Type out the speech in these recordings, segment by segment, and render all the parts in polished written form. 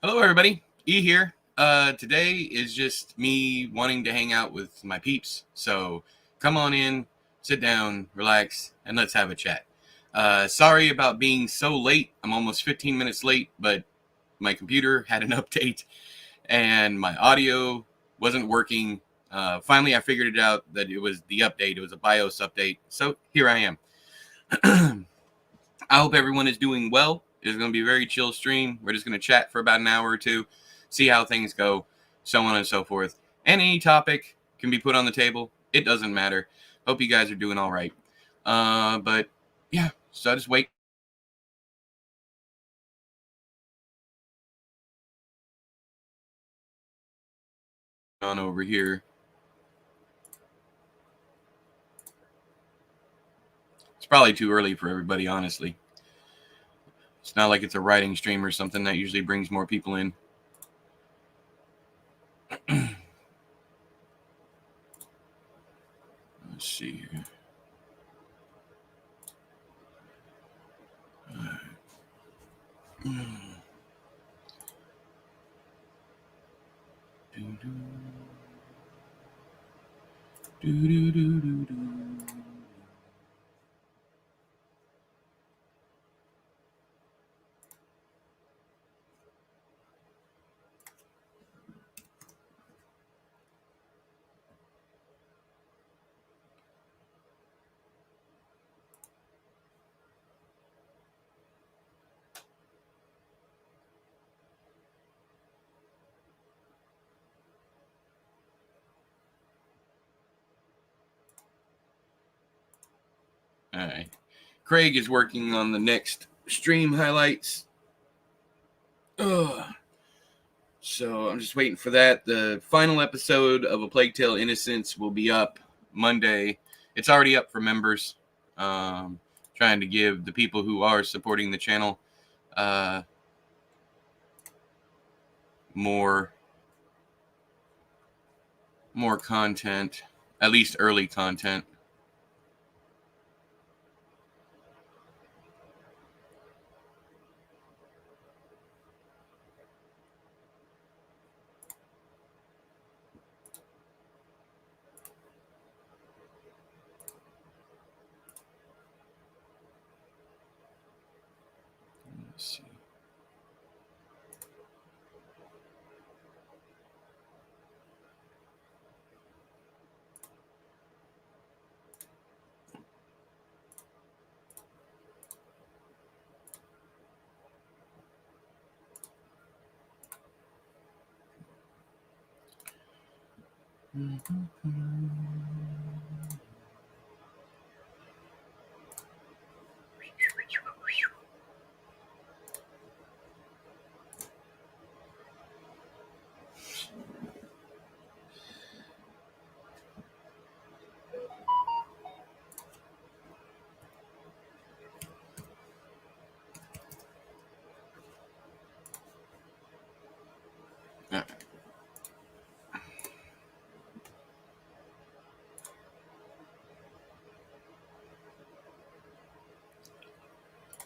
Hello, everybody. E here. Today is just me wanting to hang out with my peeps. So come on in, sit down, relax, and let's have a chat. Sorry about being so late. I'm almost 15 minutes late, but my computer had an update and my audio wasn't working. Finally, I figured it out that it was the update. It was a BIOS update. So here I am. I hope everyone is doing well. It's going to be a very chill stream. We're just going to chat for about an hour or two, see how things go, so on and so forth. And any topic can be put on the table. It doesn't matter. Hope you guys are doing all right. But yeah, so I just wait on over here. It's probably too early for everybody, honestly. It's not like it's a writing stream or something that usually brings more people in. Let's see here. All right. Craig is working on the next stream highlights. Ugh. So I'm just waiting for that. The final episode of A Plague Tale: Innocence will be up Monday. It's already up for members. Trying to give the people who are supporting the channel more content, at least early content. Let's see.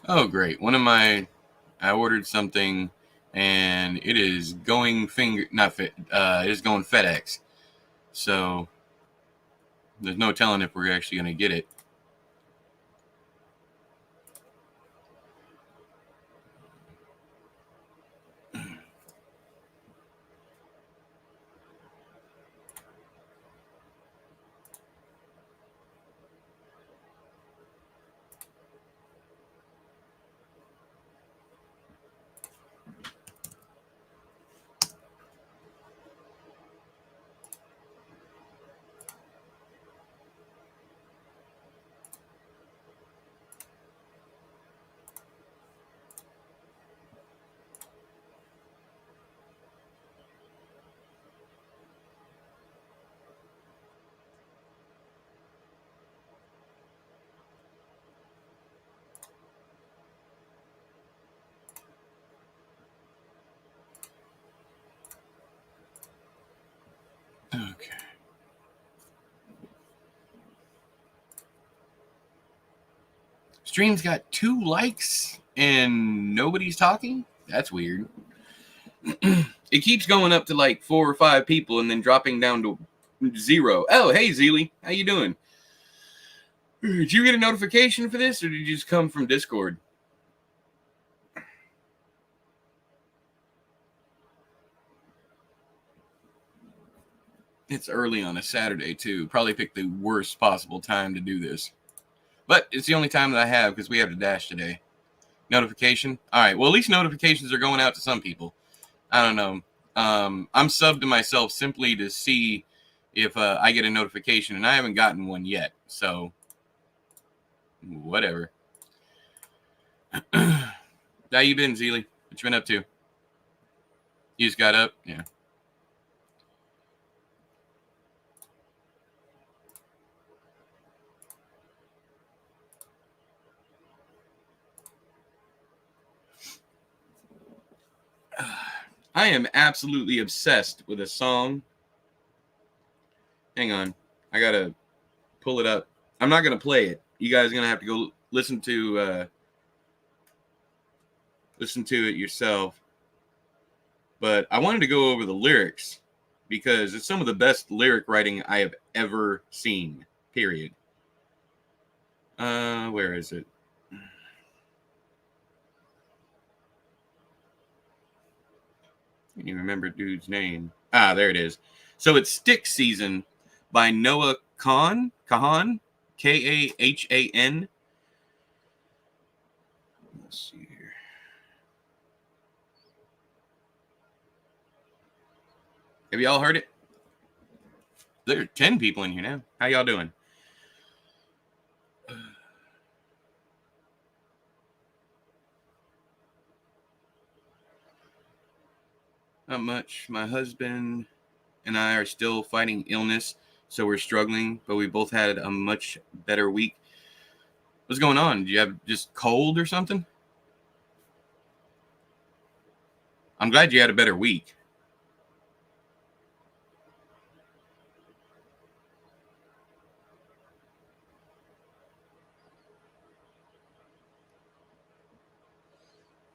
Oh, great. I ordered something and it is going it is going FedEx. So there's no telling if we're actually going to get it. Okay. Stream's got 2 likes and nobody's talking? That's weird. It keeps going up to like 4 or 5 people and then dropping down to 0. Oh, hey, Zeely. How you doing? Did you get a notification for this, or did you just come from Discord? It's early on a Saturday, too. Probably picked the worst possible time to do this. But it's the only time that I have because we have to dash today. Notification? All right. Well, at least notifications are going out to some people. I don't know. I'm subbed to myself simply to see if I get a notification, and I haven't gotten one yet. So, whatever. How you been, Zeely? What you been up to? You just got up? Yeah. I am absolutely obsessed with a song. Hang on. I got to pull it up. I'm not going to play it. You guys are going to have to go listen to it yourself. But I wanted to go over the lyrics because it's some of the best lyric writing I have ever seen, period. Where is it? I can't even remember dude's name. Ah, there it is. So it's Stick Season by Noah Kahan, Kahan, Kahan. Let's see here. Have y'all heard it? There are 10 people in here now. How y'all doing? Not much. My husband and I are still fighting illness, so we're struggling, but we both had a much better week. What's going on? Do you have just cold or something? I'm glad you had a better week.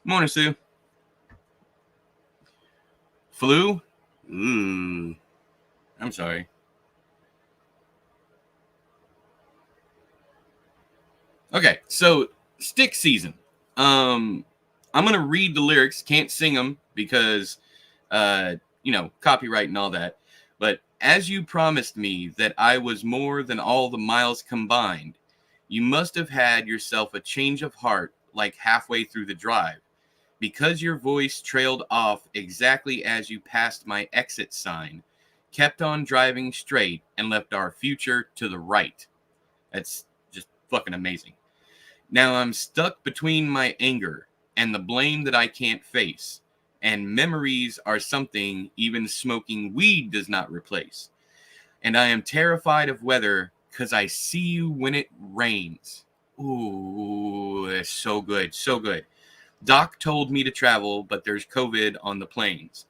Morning, Sue. Flu? I'm sorry. Okay, so Stick Season. I'm gonna read the lyrics. Can't sing them because, copyright and all that. But as you promised me that I was more than all the miles combined, you must have had yourself a change of heart like halfway through the drive, because your voice trailed off exactly as you passed my exit sign, kept on driving straight, and left our future to the right. That's just fucking amazing. Now I'm stuck between my anger and the blame that I can't face, and memories are something even smoking weed does not replace. And I am terrified of weather because I see you when it rains. Ooh, that's so good, so good. Doc told me to travel, but there's COVID on the planes.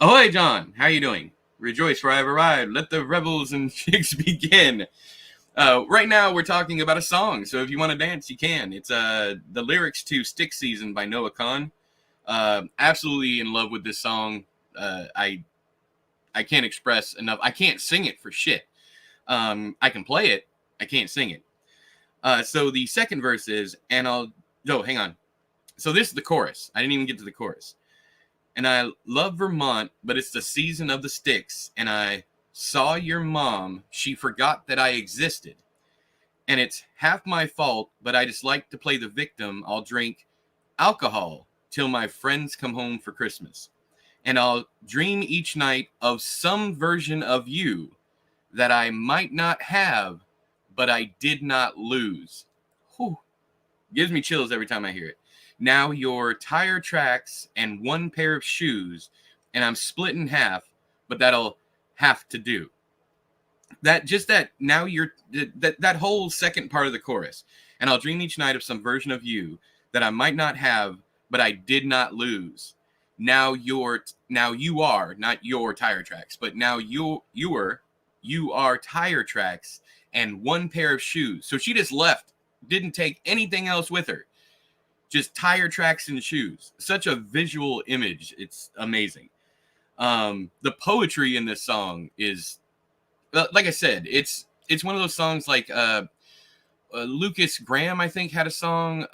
Ahoy, John. How you doing? Rejoice, for I have arrived. Let the rebels and chicks begin. Right now, we're talking about a song, so if you want to dance, you can. It's the lyrics to Stick Season by Noah Kahan. Absolutely in love with this song. I can't express enough. I can't sing it for shit. I can play it. I can't sing it. So the second verse is, hang on. So this is the chorus. I didn't even get to the chorus. And I love Vermont, but it's the season of the sticks. And I saw your mom. She forgot that I existed. And it's half my fault, but I just like to play the victim. I'll drink alcohol till my friends come home for Christmas. And I'll dream each night of some version of you that I might not have, but I did not lose. Whew. Gives me chills every time I hear it. Now your tire tracks and one pair of shoes, and I'm split in half, but that'll have to do. That whole second part of the chorus. And I'll dream each night of some version of you that I might not have, but I did not lose. Now you are not your tire tracks, but now you are tire tracks and one pair of shoes. So she just left, didn't take anything else with her. just tire tracks and shoes. Such a visual image. It's amazing. The poetry in this song is, like I said, it's one of those songs like Lucas Graham, I think, had a song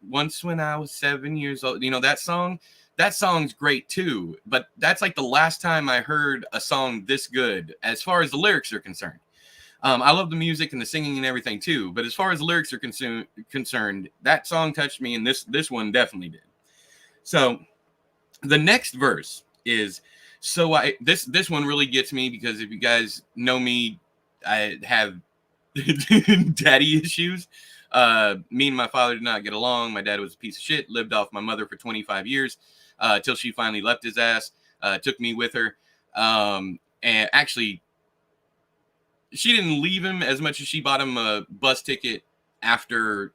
once when I was 7 years old. You know that song? That song's great too, but that's like the last time I heard a song this good as far as the lyrics are concerned. I love the music and the singing and everything too, but as far as the lyrics are concerned, that song touched me, and this one definitely did. So the next verse is, so this one really gets me, because if you guys know me, I have daddy issues. Me and my father did not get along. My dad was a piece of shit, lived off my mother for 25 years till she finally left his ass, took me with her. And actually, she didn't leave him as much as she bought him a bus ticket after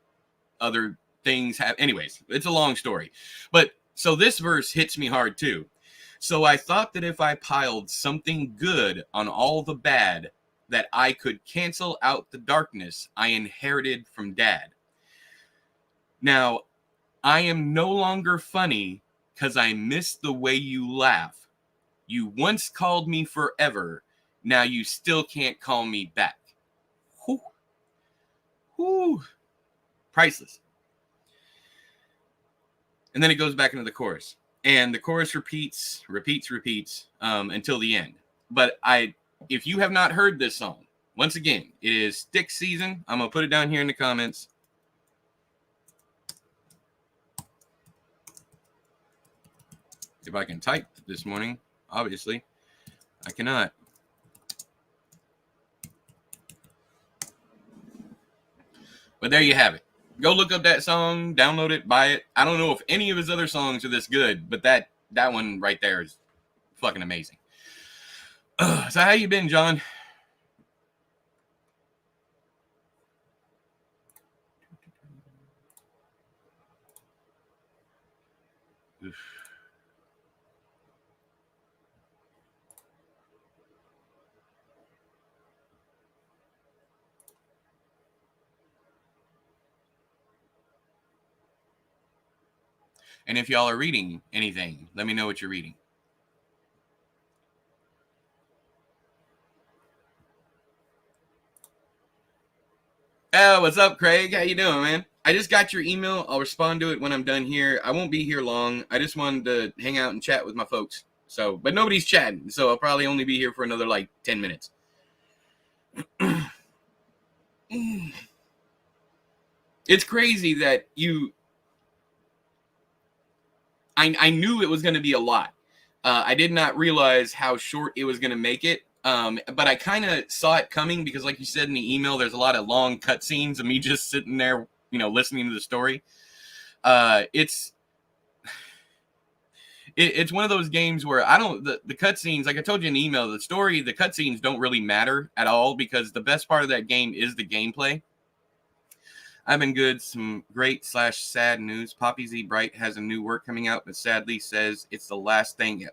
other things have. Anyways, it's a long story. But so this verse hits me hard too. So I thought that if I piled something good on all the bad, that I could cancel out the darkness I inherited from dad. Now, I am no longer funny because I miss the way you laugh. You once called me forever. Now you still can't call me back. Whew. Whew. Priceless. And then it goes back into the chorus. And the chorus repeats until the end. But if you have not heard this song, once again, it is Stick Season. I'm going to put it down here in the comments. If I can type this morning, obviously, I cannot. But there you have it. Go look up that song, download it, buy it. I don't know if any of his other songs are this good, but that one right there is fucking amazing. So how you been, John? Oof. And if y'all are reading anything, let me know what you're reading. Oh, what's up, Craig? How you doing, man? I just got your email. I'll respond to it when I'm done here. I won't be here long. I just wanted to hang out and chat with my folks. So, but nobody's chatting, so I'll probably only be here for another like 10 minutes. It's crazy that I knew it was going to be a lot. I did not realize how short it was going to make it. But I kind of saw it coming because, like you said in the email, there's a lot of long cutscenes of me just sitting there, listening to the story. It's one of those games where the cutscenes, like I told you in the email, the cutscenes don't really matter at all because the best part of that game is the gameplay. I've been good. Some great/sad news. Poppy Z Bright has a new work coming out, but sadly says it's the last thing.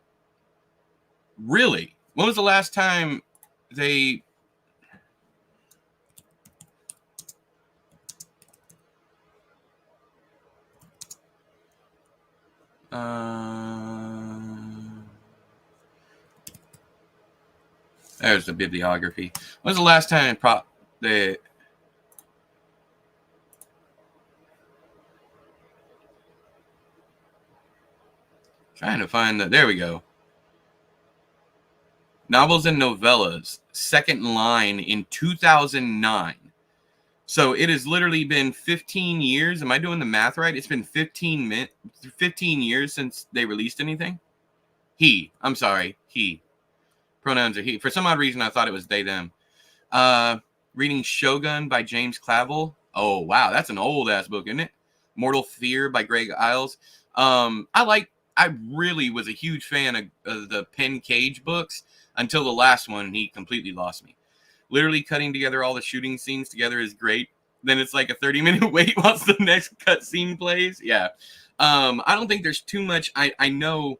Really? When was the last time they... There's the bibliography. When was the last time they... Trying to find the... There we go. Novels and novellas, second line in 2009. So it has literally been 15 years. Am I doing the math right? It's been 15 years since they released anything. He. I'm sorry. He. Pronouns are he. For some odd reason, I thought it was they, them. Reading Shogun by James Clavell. Oh, wow. That's an old-ass book, isn't it? Mortal Fear by Greg Iles. I really was a huge fan of the Penn Cage books until the last one. He completely lost me. Literally cutting together all the shooting scenes together is great. Then it's like a 30-minute wait while the next cutscene plays. Yeah. I don't think there's too much. I know.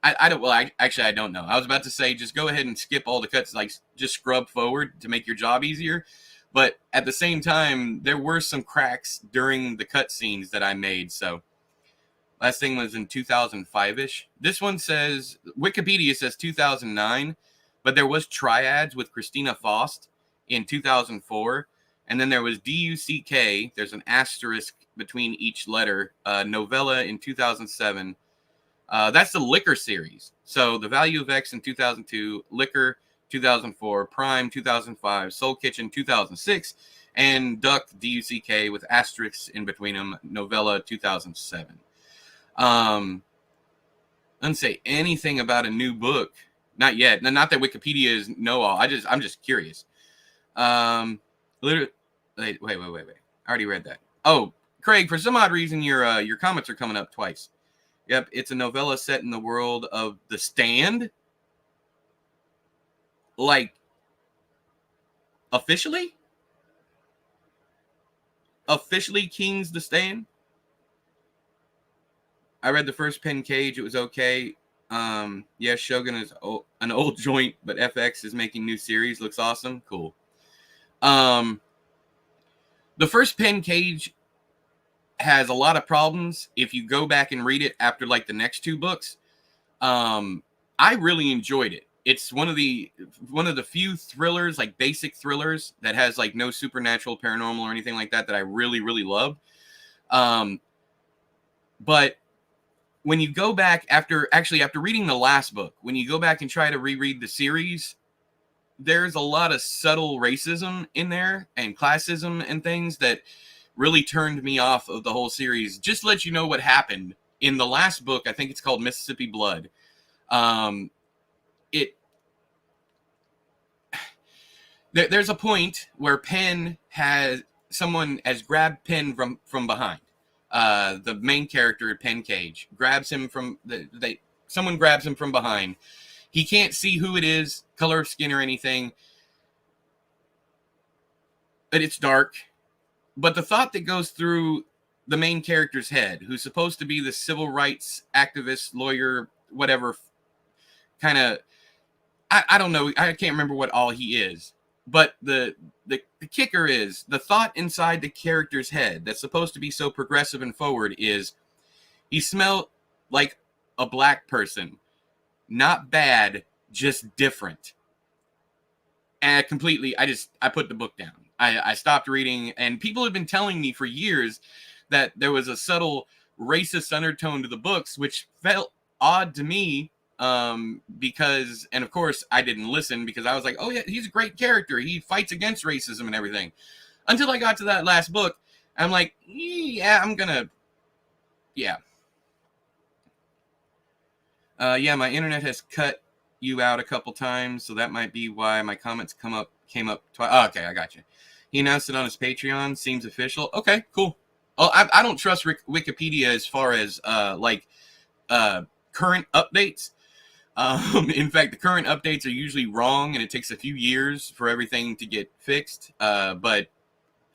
I don't. Well, I don't know. I was about to say just go ahead and skip all the cuts, like just scrub forward to make your job easier. But at the same time, there were some cracks during the cutscenes that I made. So last thing was in 2005-ish. This one says, Wikipedia says 2009, but there was Triads with Christina Faust in 2004. And then there was DUCK. There's an asterisk between each letter. Novella in 2007. That's the Liquor series. So The Value of X in 2002, Liquor 2004, Prime 2005, Soul Kitchen 2006, and Duck DUCK with asterisks in between them, Novella 2007. Doesn't say anything about a new book. Not yet. Not that Wikipedia is know-all. I'm just curious. Literally, wait. I already read that. Oh, Craig, for some odd reason, your comments are coming up twice. Yep, it's a novella set in the world of The Stand. Like, officially? Officially King's The Stand? I read the first Pen Cage. It was okay. Yeah, Shogun is an old joint, but FX is making new series. Looks awesome. Cool. The first Pen Cage has a lot of problems if you go back and read it after like the next two books. I really enjoyed it. It's one of the few thrillers, like basic thrillers, that has like no supernatural, paranormal, or anything like that I really, really love. But when you go back after reading the last book, when you go back and try to reread the series, there's a lot of subtle racism in there and classism and things that really turned me off of the whole series. Just to let you know what happened in the last book. I think it's called Mississippi Blood. There's a point where someone has grabbed Penn from behind. The main character, Pen Cage, grabs him someone grabs him from behind. He can't see who it is, color of skin or anything, but it's dark. But the thought that goes through the main character's head, who's supposed to be the civil rights activist, lawyer, whatever, kind of, I don't know, I can't remember what all he is. But the kicker is, the thought inside the character's head that's supposed to be so progressive and forward is, he smelled like a black person. Not bad, just different. And I put the book down. I stopped reading, and people have been telling me for years that there was a subtle racist undertone to the books, which felt odd to me, because, and of course I didn't listen, because I was like, oh yeah, he's a great character, he fights against racism and everything, until I got to that last book. I'm like, yeah, my internet has cut you out a couple times, so that might be why my comments came up twice. Oh, okay, I got you. He announced it on his Patreon. Seems official. Okay, cool. Oh, I don't trust Wikipedia as far as current updates. In fact, the current updates are usually wrong, and it takes a few years for everything to get fixed. But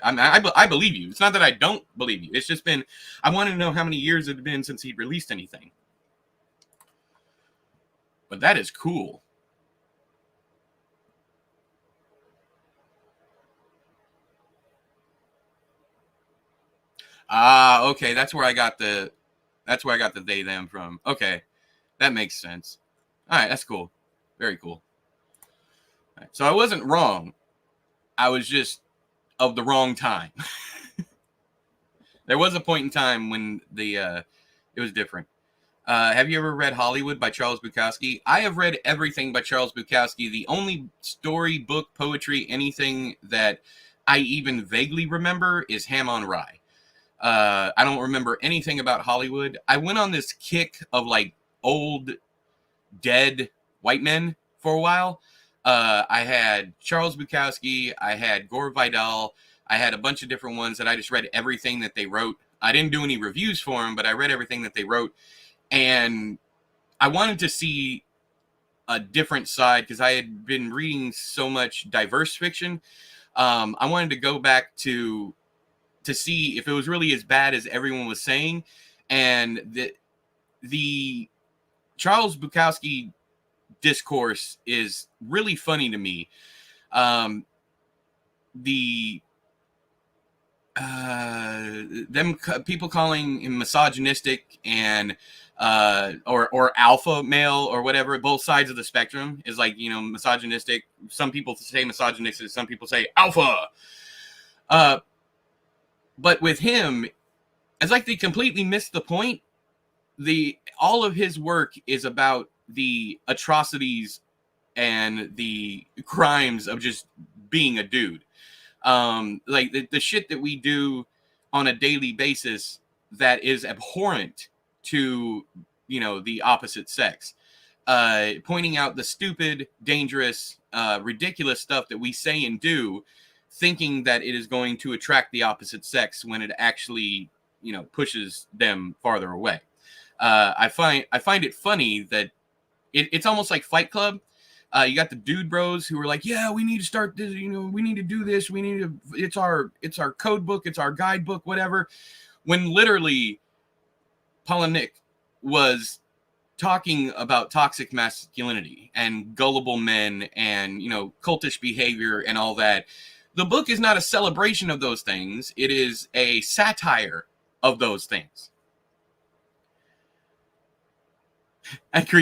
I believe you. It's not that I don't believe you. It's just been, I wanted to know how many years it had been since he'd released anything. But that is cool. Okay, that's where I got the they them from. Okay, that makes sense. All right, that's cool. Very cool. Right, so I wasn't wrong. I was just of the wrong time. There was a point in time when it was different. Have you ever read Hollywood by Charles Bukowski? I have read everything by Charles Bukowski. The only story, book, poetry, anything that I even vaguely remember is Ham on Rye. I don't remember anything about Hollywood. I went on this kick of like old, dead white men for a while. I had Charles Bukowski. I had Gore Vidal. I had a bunch of different ones that I just read everything that they wrote. I didn't do any reviews for them, but I read everything that they wrote. And I wanted to see a different side, because I had been reading so much diverse fiction. I wanted to go back to see if it was really as bad as everyone was saying. And the Charles Bukowski discourse is really funny to me. the them people calling him misogynistic and or alpha male or whatever, both sides of the spectrum is like, misogynistic. Some people say misogynistic, some people say alpha. But with him, it's like they completely missed the point. The all of his work is about the atrocities and the crimes of just being a dude. Like the shit that we do on a daily basis that is abhorrent to, the opposite sex. Pointing out the stupid, dangerous, ridiculous stuff that we say and do, thinking that it is going to attract the opposite sex when it actually, pushes them farther away. I find it funny that it's almost like Fight Club. You got the dude bros who are like, yeah, we need to start this, we need to do this, we need to, it's our code book, it's our guidebook, whatever. When literally Paul and Nick was talking about toxic masculinity and gullible men and, cultish behavior and all that. The book is not a celebration of those things. It is a satire of those things.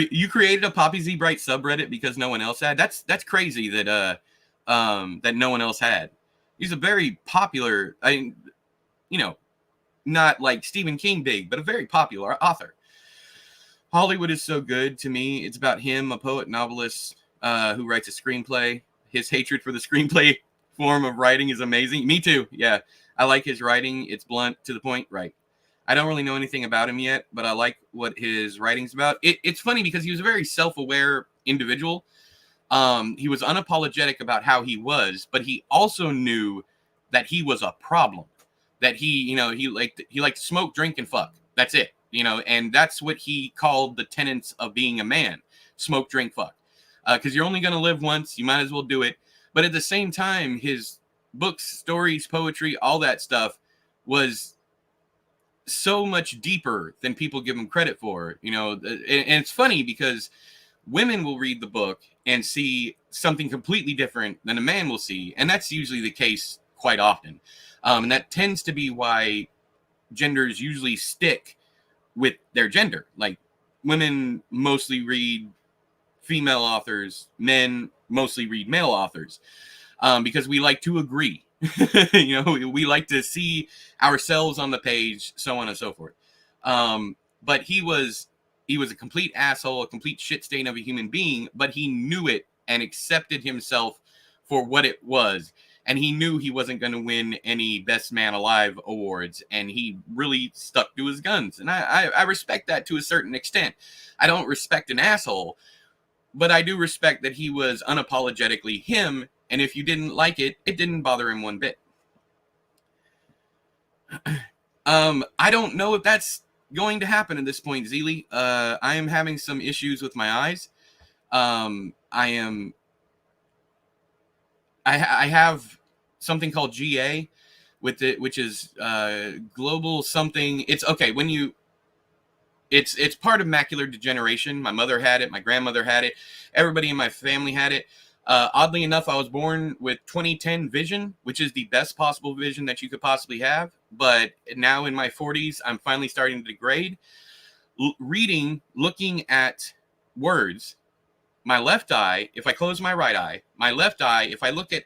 You created a Poppy Z Bright subreddit because no one else had. That's crazy that that no one else had. He's a very popular, not like Stephen King big, but a very popular author. Hollywood is so good to me. It's about him, a poet novelist who writes a screenplay. His hatred for the screenplay form of writing is amazing. Me too. Yeah, I like his writing. It's blunt, to the point. Right. I don't really know anything about him yet, but I like what his writing's about. It's funny because he was a very self-aware individual. He was unapologetic about how he was, but he also knew that he was a problem. That he liked to smoke, drink, and fuck. That's it. And that's what he called the tenets of being a man: smoke, drink, fuck. Because you're only going to live once, you might as well do it. But at the same time, his books, stories, poetry, all that stuff was so much deeper than people give him credit for. And it's funny because women will read the book and see something completely different than a man will see, and that's usually the case quite often. And that tends to be why genders usually stick with their gender. Like, women mostly read female authors, men mostly read male authors, because we like to agree. We like to see ourselves on the page, so on and so forth. But he was a complete asshole, a complete shit stain of a human being, but he knew it and accepted himself for what it was. And he knew he wasn't going to win any Best Man Alive awards, and he really stuck to his guns. And I respect that to a certain extent. I don't respect an asshole, but I do respect that he was unapologetically him, and if you didn't like it, it didn't bother him one bit. I don't know if that's going to happen at this point, Zeely. I am having some issues with my eyes. I have something called GA with it, which is global something. It's okay when you. It's part of macular degeneration. My mother had it. My grandmother had it. Everybody in my family had it. Oddly enough, I was born with 20/10 vision, which is the best possible vision that you could possibly have. But now in my 40s, I'm finally starting to degrade. Looking at words. My left eye, if I close my right eye, my left eye, if I look at,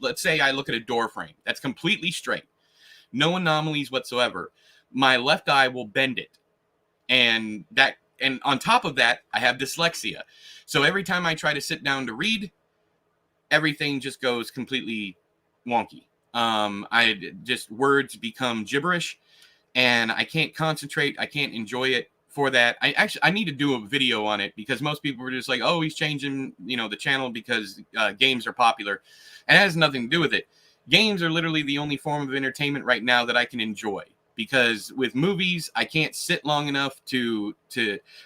let's say I look at a door frame that's completely straight, no anomalies whatsoever, my left eye will bend it. And on top of that, I have dyslexia. So every time I try to sit down to read, everything just goes completely wonky. Words become gibberish, and I can't concentrate. I can't enjoy it. For that, I need to do a video on it, because most people were just like, oh, he's changing, the channel because games are popular. And it has nothing to do with it. Games are literally the only form of entertainment right now that I can enjoy, because with movies, I can't sit long enough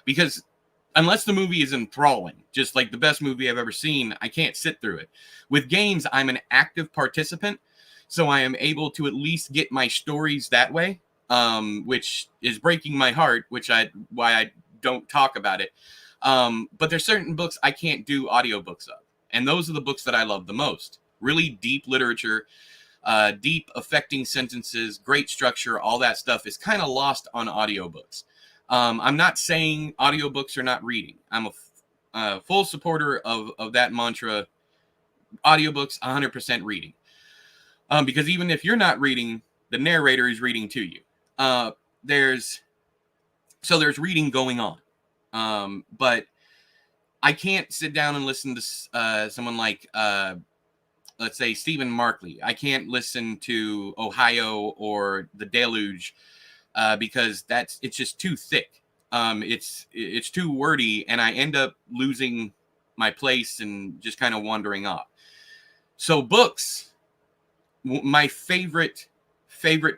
because unless the movie is enthralling, just like the best movie I've ever seen, I can't sit through it. With games, I'm an active participant, so I am able to at least get my stories that way. Which is breaking my heart, why I don't talk about it. But there's certain books I can't do audiobooks of, and those are the books that I love the most. really deep literature, deep affecting sentences, great structure, all that stuff is kind of lost on audiobooks. I'm not saying audiobooks are not reading. I'm a full supporter of that mantra. Audiobooks 100% reading, because even if you're not reading, the narrator is reading to you. There's reading going on, but I can't sit down and listen to someone like let's say Stephen Markley. I can't listen to Ohio or The Deluge because it's just too thick. It's too wordy, and I end up losing my place and just kind of wandering off. So books, my favorite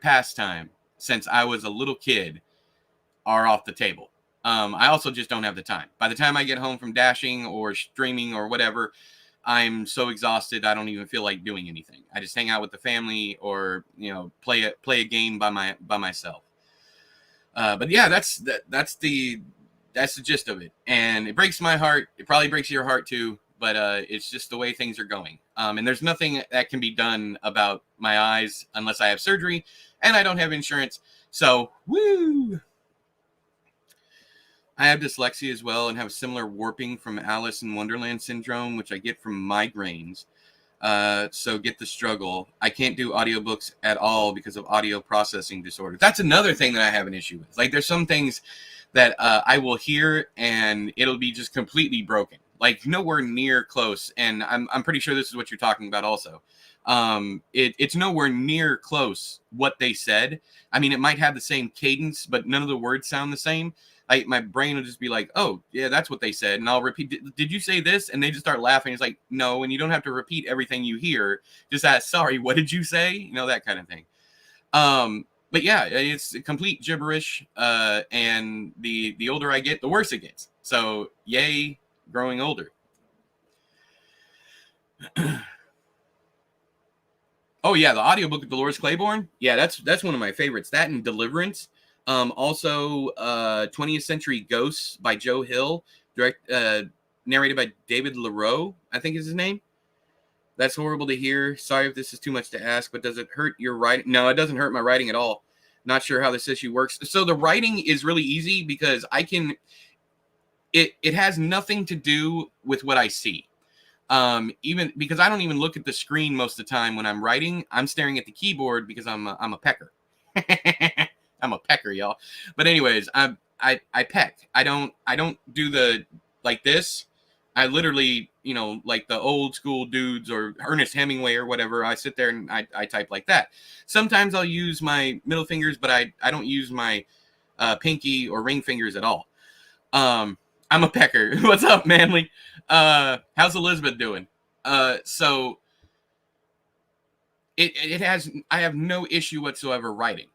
pastime since I was a little kid, are off the table. I also just don't have the time. By the time I get home from dashing or streaming or whatever, I'm so exhausted I don't even feel like doing anything. I just hang out with the family or play a game by myself. But yeah, that's the gist of it, and it breaks my heart. It probably breaks your heart too. But it's just the way things are going. And there's nothing that can be done about my eyes unless I have surgery, and I don't have insurance. So, woo! I have dyslexia as well and have similar warping from Alice in Wonderland syndrome, which I get from migraines. So get the struggle. I can't do audiobooks at all because of audio processing disorder. That's another thing that I have an issue with. Like, there's some things that I will hear and it'll be just completely broken. Like, nowhere near close. And I'm pretty sure this is what you're talking about also. It's nowhere near close what they said. I mean, it might have the same cadence, but none of the words sound the same. My brain will just be like, oh, yeah, that's what they said. And I'll repeat, did you say this? And they just start laughing. It's like, no, and you don't have to repeat everything you hear. Just ask, sorry, what did you say? That kind of thing. But yeah, it's complete gibberish. And the older I get, the worse it gets. So yay, growing older. Oh yeah, the audiobook of Dolores Claiborne. Yeah, that's one of my favorites. That and Deliverance. Also, 20th Century Ghosts by Joe Hill, narrated by David LaRoe, I think is his name. That's horrible to hear. Sorry if this is too much to ask, but does it hurt your writing? No, it doesn't hurt my writing at all. Not sure how this issue works. So the writing is really easy because it has nothing to do with what I see. Even because I don't even look at the screen most of the time when I'm writing. I'm staring at the keyboard because I'm a pecker. I'm a pecker, y'all. But anyways, I peck. I don't do the like this. I literally, like the old school dudes or Ernest Hemingway or whatever, I sit there and I type like that. Sometimes I'll use my middle fingers, but I don't use my pinky or ring fingers at all. I'm a pecker. What's up, Manly? How's Elizabeth doing? So I have no issue whatsoever writing,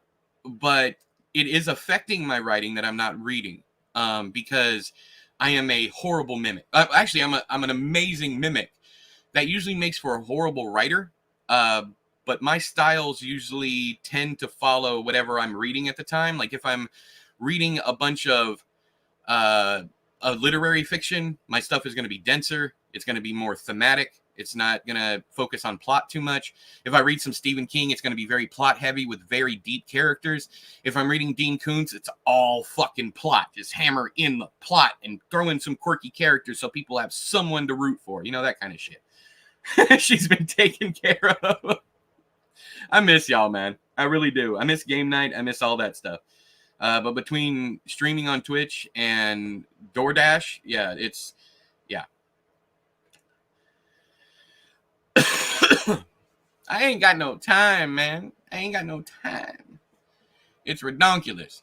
but it is affecting my writing that I'm not reading, because I am a horrible mimic. Actually, I'm an amazing mimic that usually makes for a horrible writer. But my styles usually tend to follow whatever I'm reading at the time. Like if I'm reading a bunch of literary fiction, my stuff is going to be denser. It's going to be more thematic. It's not going to focus on plot too much. If I read some Stephen King, it's going to be very plot heavy with very deep characters. If I'm reading Dean Koontz, it's all fucking plot. Just hammer in the plot and throw in some quirky characters so people have someone to root for. That kind of shit. She's been taken care of. I miss y'all, man. I really do. I miss game night. I miss all that stuff. But between streaming on Twitch and DoorDash, yeah. I ain't got no time, man. I ain't got no time. It's redonkulous.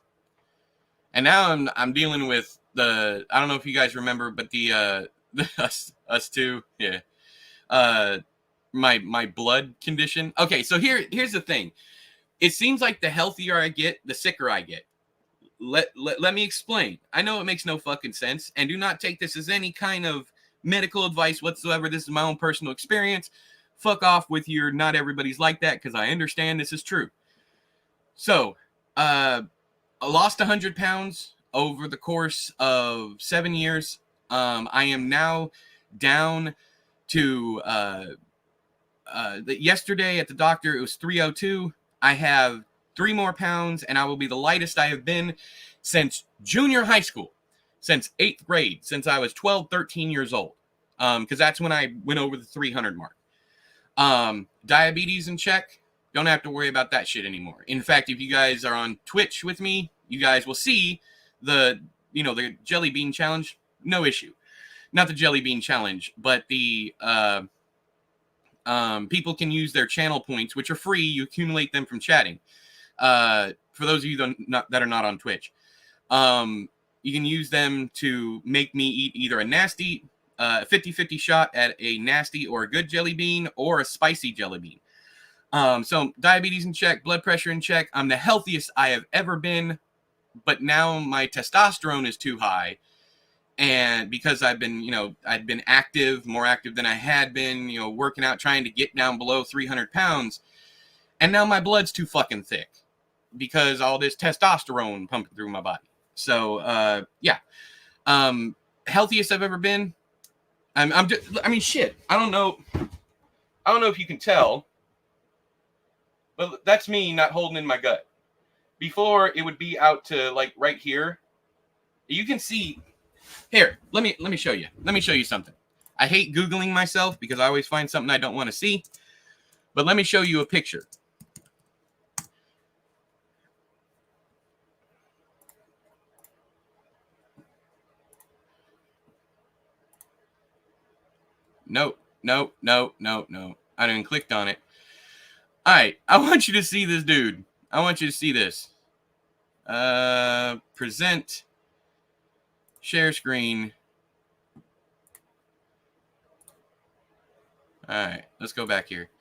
And now I'm dealing with I don't know if you guys remember, but the us two, yeah. My blood condition. Okay, so here's the thing. It seems like the healthier I get, the sicker I get. Let me explain. I know it makes no fucking sense, and do not take this as any kind of medical advice whatsoever. This is my own personal experience. Fuck off with your not everybody's like that, because I understand this is true. So, I lost 100 pounds over the course of 7 years. I am now down to yesterday at the doctor, it was 302. I have 3 more pounds, and I will be the lightest I have been since junior high school, since 8th grade, since I was 12, 13 years old, because that's when I went over the 300 mark. Diabetes in check. Don't have to worry about that shit anymore. In fact, if you guys are on Twitch with me, you guys will see the jelly bean challenge. No issue. Not the jelly bean challenge, but the people can use their channel points, which are free. You accumulate them from chatting. For those of you that are not on Twitch, you can use them to make me eat either a nasty 50-50 shot at a nasty or a good jelly bean, or a spicy jelly bean. So diabetes in check, blood pressure in check. I'm the healthiest I have ever been, but now my testosterone is too high. And because I'd been active, more active than I had been, working out, trying to get down below 300 pounds. And now my blood's too fucking thick because all this testosterone pumping through my body. So, yeah. Healthiest I've ever been. Shit. I don't know if you can tell, but that's me not holding in my gut. Before, it would be out to like right here. You can see. Here, let me show you. Let me show you something. I hate Googling myself because I always find something I don't want to see. But let me show you a picture. No. I didn't click on it. All right, I want you to see this dude. I want you to see this. Present. Share screen. All right, let's go back here.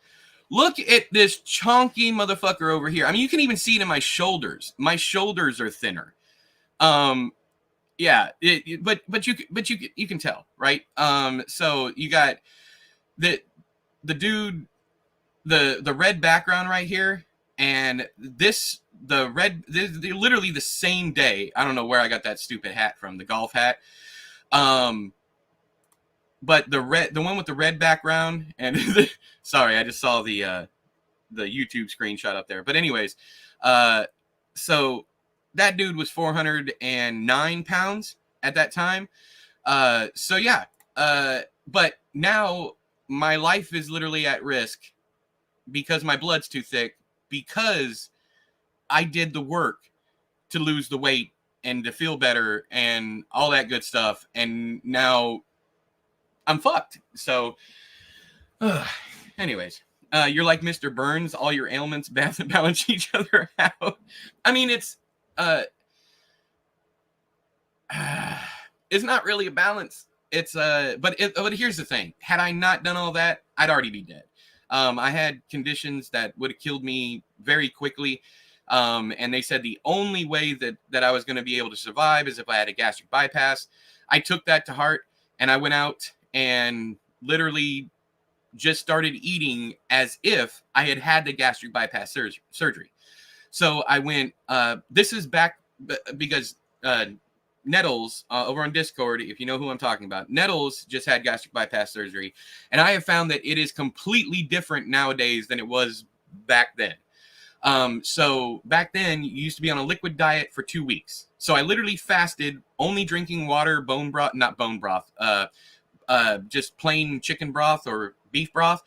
Look at this chunky motherfucker over here. I mean, you can even see it in my shoulders. My shoulders are thinner. Yeah, but you can tell, right? So you got the dude, the red background right here, and literally the same day. I don't know where I got that stupid hat from, the golf hat. But the one with the red background, and sorry, I just saw the YouTube screenshot up there. But anyways, so that dude was 409 pounds at that time. So yeah, but now my life is literally at risk because my blood's too thick, because I did the work to lose the weight and to feel better and all that good stuff. And now I'm fucked. So, anyways, you're like Mr. Burns. All your ailments balance each other out. I mean, it's not really a balance. It's but here's the thing. Had I not done all that, I'd already be dead. I had conditions that would have killed me very quickly. And they said the only way that I was going to be able to survive is if I had a gastric bypass. I took that to heart, and I went out and literally just started eating as if I had had the gastric bypass surgery. So I went, this is back because Nettles over on Discord, if you know who I'm talking about, Nettles just had gastric bypass surgery. And I have found that it is completely different nowadays than it was back then. So back then you used to be on a liquid diet for 2 weeks. So I literally fasted, only drinking water, just plain chicken broth or beef broth.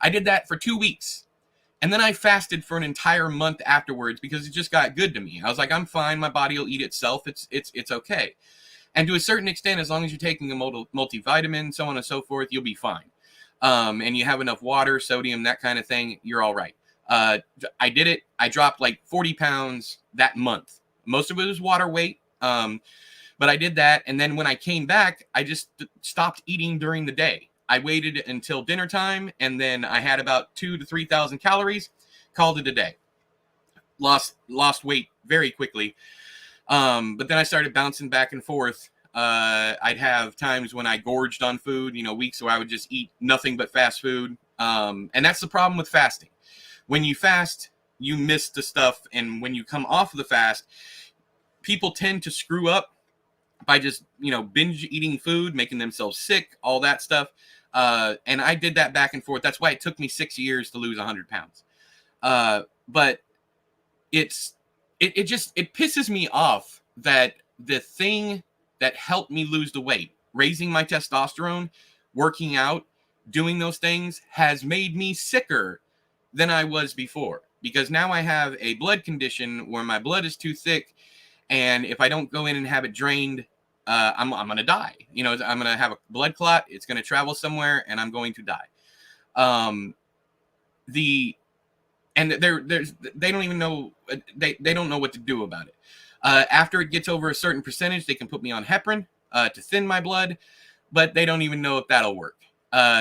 I did that for 2 weeks. And then I fasted for an entire month afterwards because it just got good to me. I was like, I'm fine. My body will eat itself. It's okay. And to a certain extent, as long as you're taking a multivitamin, so on and so forth, you'll be fine. And you have enough water, sodium, that kind of thing, you're all right. I did it. I dropped like 40 pounds that month. Most of it was water weight. But I did that. And then when I came back, I just stopped eating during the day. I waited until dinner time, and then I had about 2,000 to 3,000 calories, called it a day. Lost weight very quickly. But then I started bouncing back and forth. I'd have times when I gorged on food, weeks where I would just eat nothing but fast food. And that's the problem with fasting. When you fast, you miss the stuff. And when you come off of the fast, people tend to screw up by just, binge eating food, making themselves sick, all that stuff. And I did that back and forth. That's why it took me 6 years to lose 100 pounds. But it pisses me off that the thing that helped me lose the weight, raising my testosterone, working out, doing those things, has made me sicker than I was before. Because now I have a blood condition where my blood is too thick, and if I don't go in and have it drained, I'm gonna die. I'm gonna have a blood clot. It's gonna travel somewhere, and I'm going to die. Um, the and they don't even know, they don't know what to do about it. After it gets over a certain percentage, they can put me on heparin to thin my blood, but they don't even know if that'll work.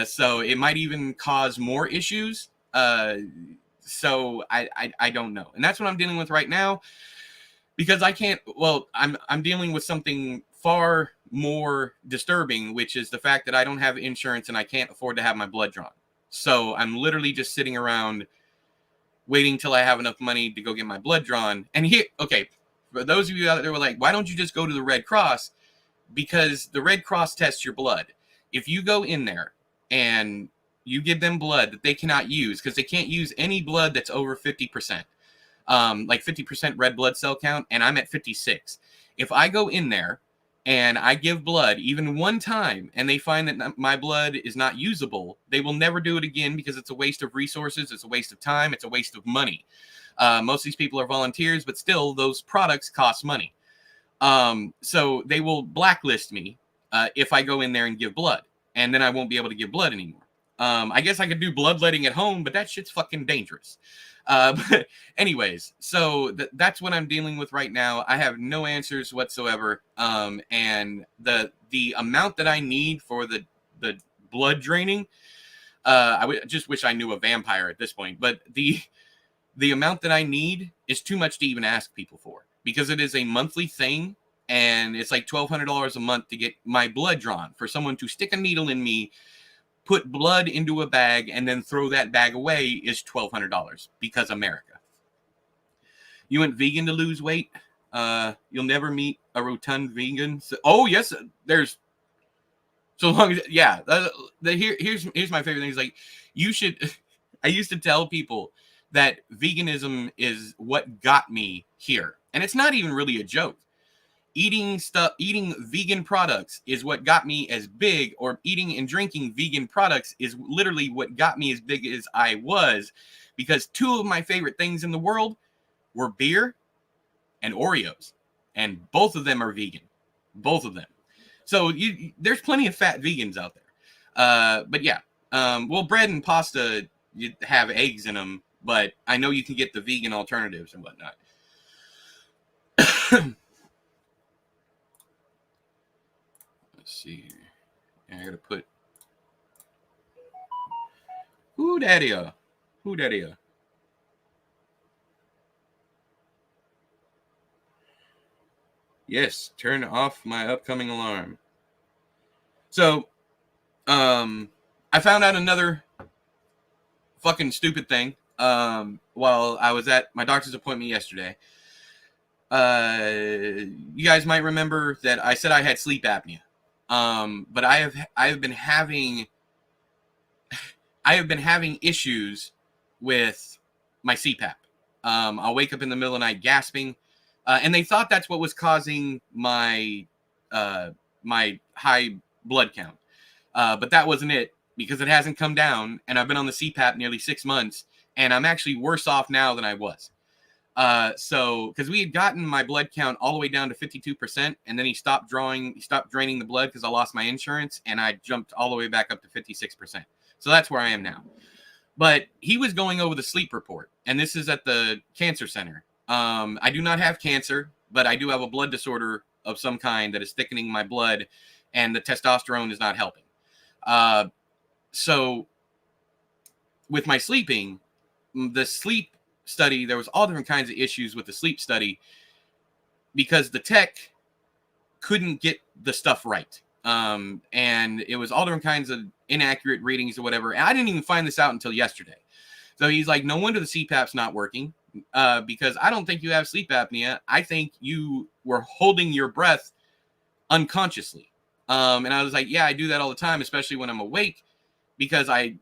So it might even cause more issues. So I don't know, and that's what I'm dealing with right now, because I can't. Well, I'm dealing with something far more disturbing, which is the fact that I don't have insurance and I can't afford to have my blood drawn. So I'm literally just sitting around waiting till I have enough money to go get my blood drawn. And here, okay, for those of you out there were like, why don't you just go to the Red Cross? Because the Red Cross tests your blood. If you go in there and you give them blood that they cannot use, because they can't use any blood that's over 50%, like 50% red blood cell count, and I'm at 56. If I go in there and I give blood even one time and they find that my blood is not usable, they will never do it again, because it's a waste of resources, it's a waste of time, it's a waste of money. Most of these people are volunteers, but still, those products cost money. So they will blacklist me if I go in there and give blood, and then I won't be able to give blood anymore. I guess I could do bloodletting at home, but that shit's fucking dangerous. But anyways, so that's what I'm dealing with right now. I have no answers whatsoever. And the amount that I need for the blood draining, I just wish I knew a vampire at this point. But the amount that I need is too much to even ask people for, because it is a monthly thing, and it's like $1,200 a month to get my blood drawn. For someone to stick a needle in me, put blood into a bag, and then throw that bag away is $1,200, because America. You went vegan to lose weight? You'll never meet a rotund vegan. Oh yes, there's. So long as, yeah. Here's my favorite thing. Is like, you should. I used to tell people that veganism is what got me here, and it's not even really a joke. Eating vegan products is what got me as big, or eating and drinking vegan products is literally what got me as big as I was, because two of my favorite things in the world were beer and Oreos, and both of them are vegan. Both of them. So there's plenty of fat vegans out there. But yeah, well, bread and pasta, you have eggs in them, but I know you can get the vegan alternatives and whatnot. Let's see here. I gotta put. Who daddy? Who daddy? Yes, turn off my upcoming alarm. So, I found out another fucking stupid thing while I was at my doctor's appointment yesterday. You guys might remember that I said I had sleep apnea. But I have been having issues with my CPAP. I'll wake up in the middle of the night gasping, and they thought that's what was causing my my high blood count. But that wasn't it, because it hasn't come down, and I've been on the CPAP nearly 6 months, and I'm actually worse off now than I was. So, because we had gotten my blood count all the way down to 52%, and then he stopped draining the blood because I lost my insurance, and I jumped all the way back up to 56%. So that's where I am now. But he was going over the sleep report, and this is at the cancer center. I do not have cancer, but I do have a blood disorder of some kind that is thickening my blood, and the testosterone is not helping. So with my sleeping, the sleep study, there was all different kinds of issues with the sleep study, because the tech couldn't get the stuff right. And it was all different kinds of inaccurate readings or whatever. And I didn't even find this out until yesterday. So he's like, no wonder the CPAP's not working, because I don't think you have sleep apnea. I think you were holding your breath unconsciously. And I was like, yeah, I do that all the time, especially when I'm awake, because I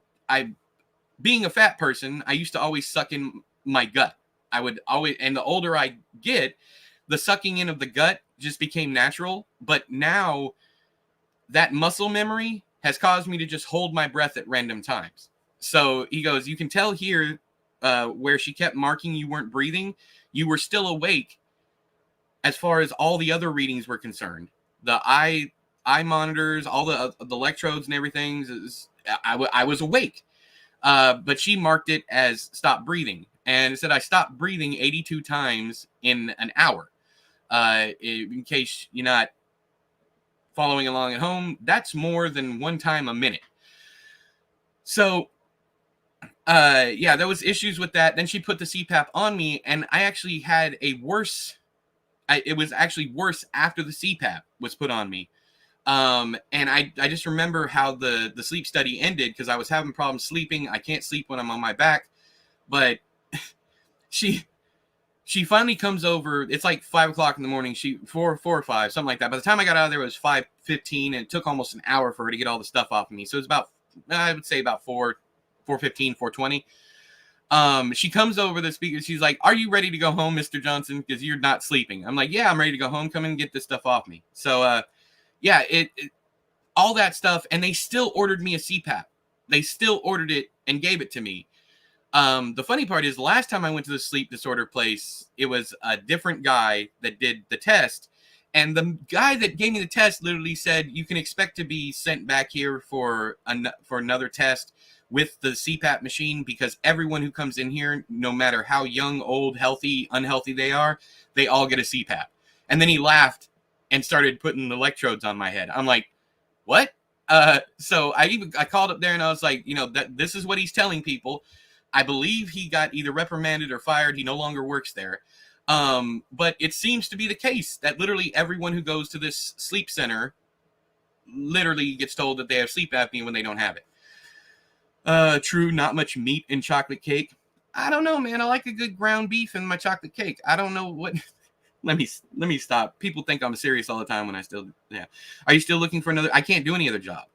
being a fat person, I used to always suck in my gut. I would always, and the older I get, the sucking in of the gut just became natural. But now that muscle memory has caused me to just hold my breath at random times. So he goes, you can tell here where she kept marking you weren't breathing, you were still awake as far as all the other readings were concerned. The eye monitors, all the electrodes and everything. I was awake. But she marked it as stop breathing. And it said I stopped breathing 82 times in an hour. In case you're not following along at home, that's more than one time a minute. So, yeah, there was issues with that. Then she put the CPAP on me, and I actually had a worse. It was actually worse after the CPAP was put on me. And I just remember how the sleep study ended because I was having problems sleeping. I can't sleep when I'm on my back, but she finally comes over. It's like 5:00 in the morning. Four or five, something like that. By the time I got out of there, it was 5:15, and it took almost an hour for her to get all the stuff off of me. So it was about, I would say about 4:15, 4:20. She comes over the speaker. She's like, "Are you ready to go home, Mr. Johnson? Because you're not sleeping." I'm like, "Yeah, I'm ready to go home. Come in and get this stuff off me." So, yeah, it all that stuff, and they still ordered me a CPAP. They still ordered it and gave it to me. The funny part is, the last time I went to the sleep disorder place, it was a different guy that did the test, and the guy that gave me the test literally said, "You can expect to be sent back here for another test with the CPAP machine, because everyone who comes in here, no matter how young, old, healthy, unhealthy they are, they all get a CPAP." And then he laughed and started putting electrodes on my head. I'm like, what? So I called up there and I was like, that this is what he's telling people. I believe he got either reprimanded or fired. He no longer works there. But it seems to be the case that literally everyone who goes to this sleep center literally gets told that they have sleep apnea when they don't have it. True, not much meat in chocolate cake. I don't know, man. I like a good ground beef in my chocolate cake. I don't know what. Let me stop. People think I'm serious all the time when I still, yeah. Are you still looking for another? I can't do any other job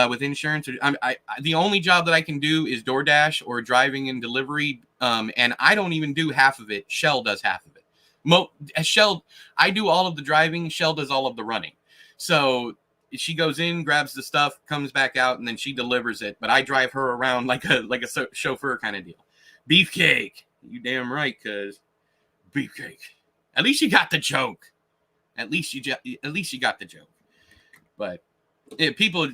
with insurance. The only job that I can do is DoorDash or driving and delivery. And I don't even do half of it. Shell does half of it. Shell, I do all of the driving. Shell does all of the running. So she goes in, grabs the stuff, comes back out, and then she delivers it. But I drive her around like a chauffeur kind of deal. Beefcake, you damn right, cuz beefcake. At least you got the joke. At least you got the joke. But people,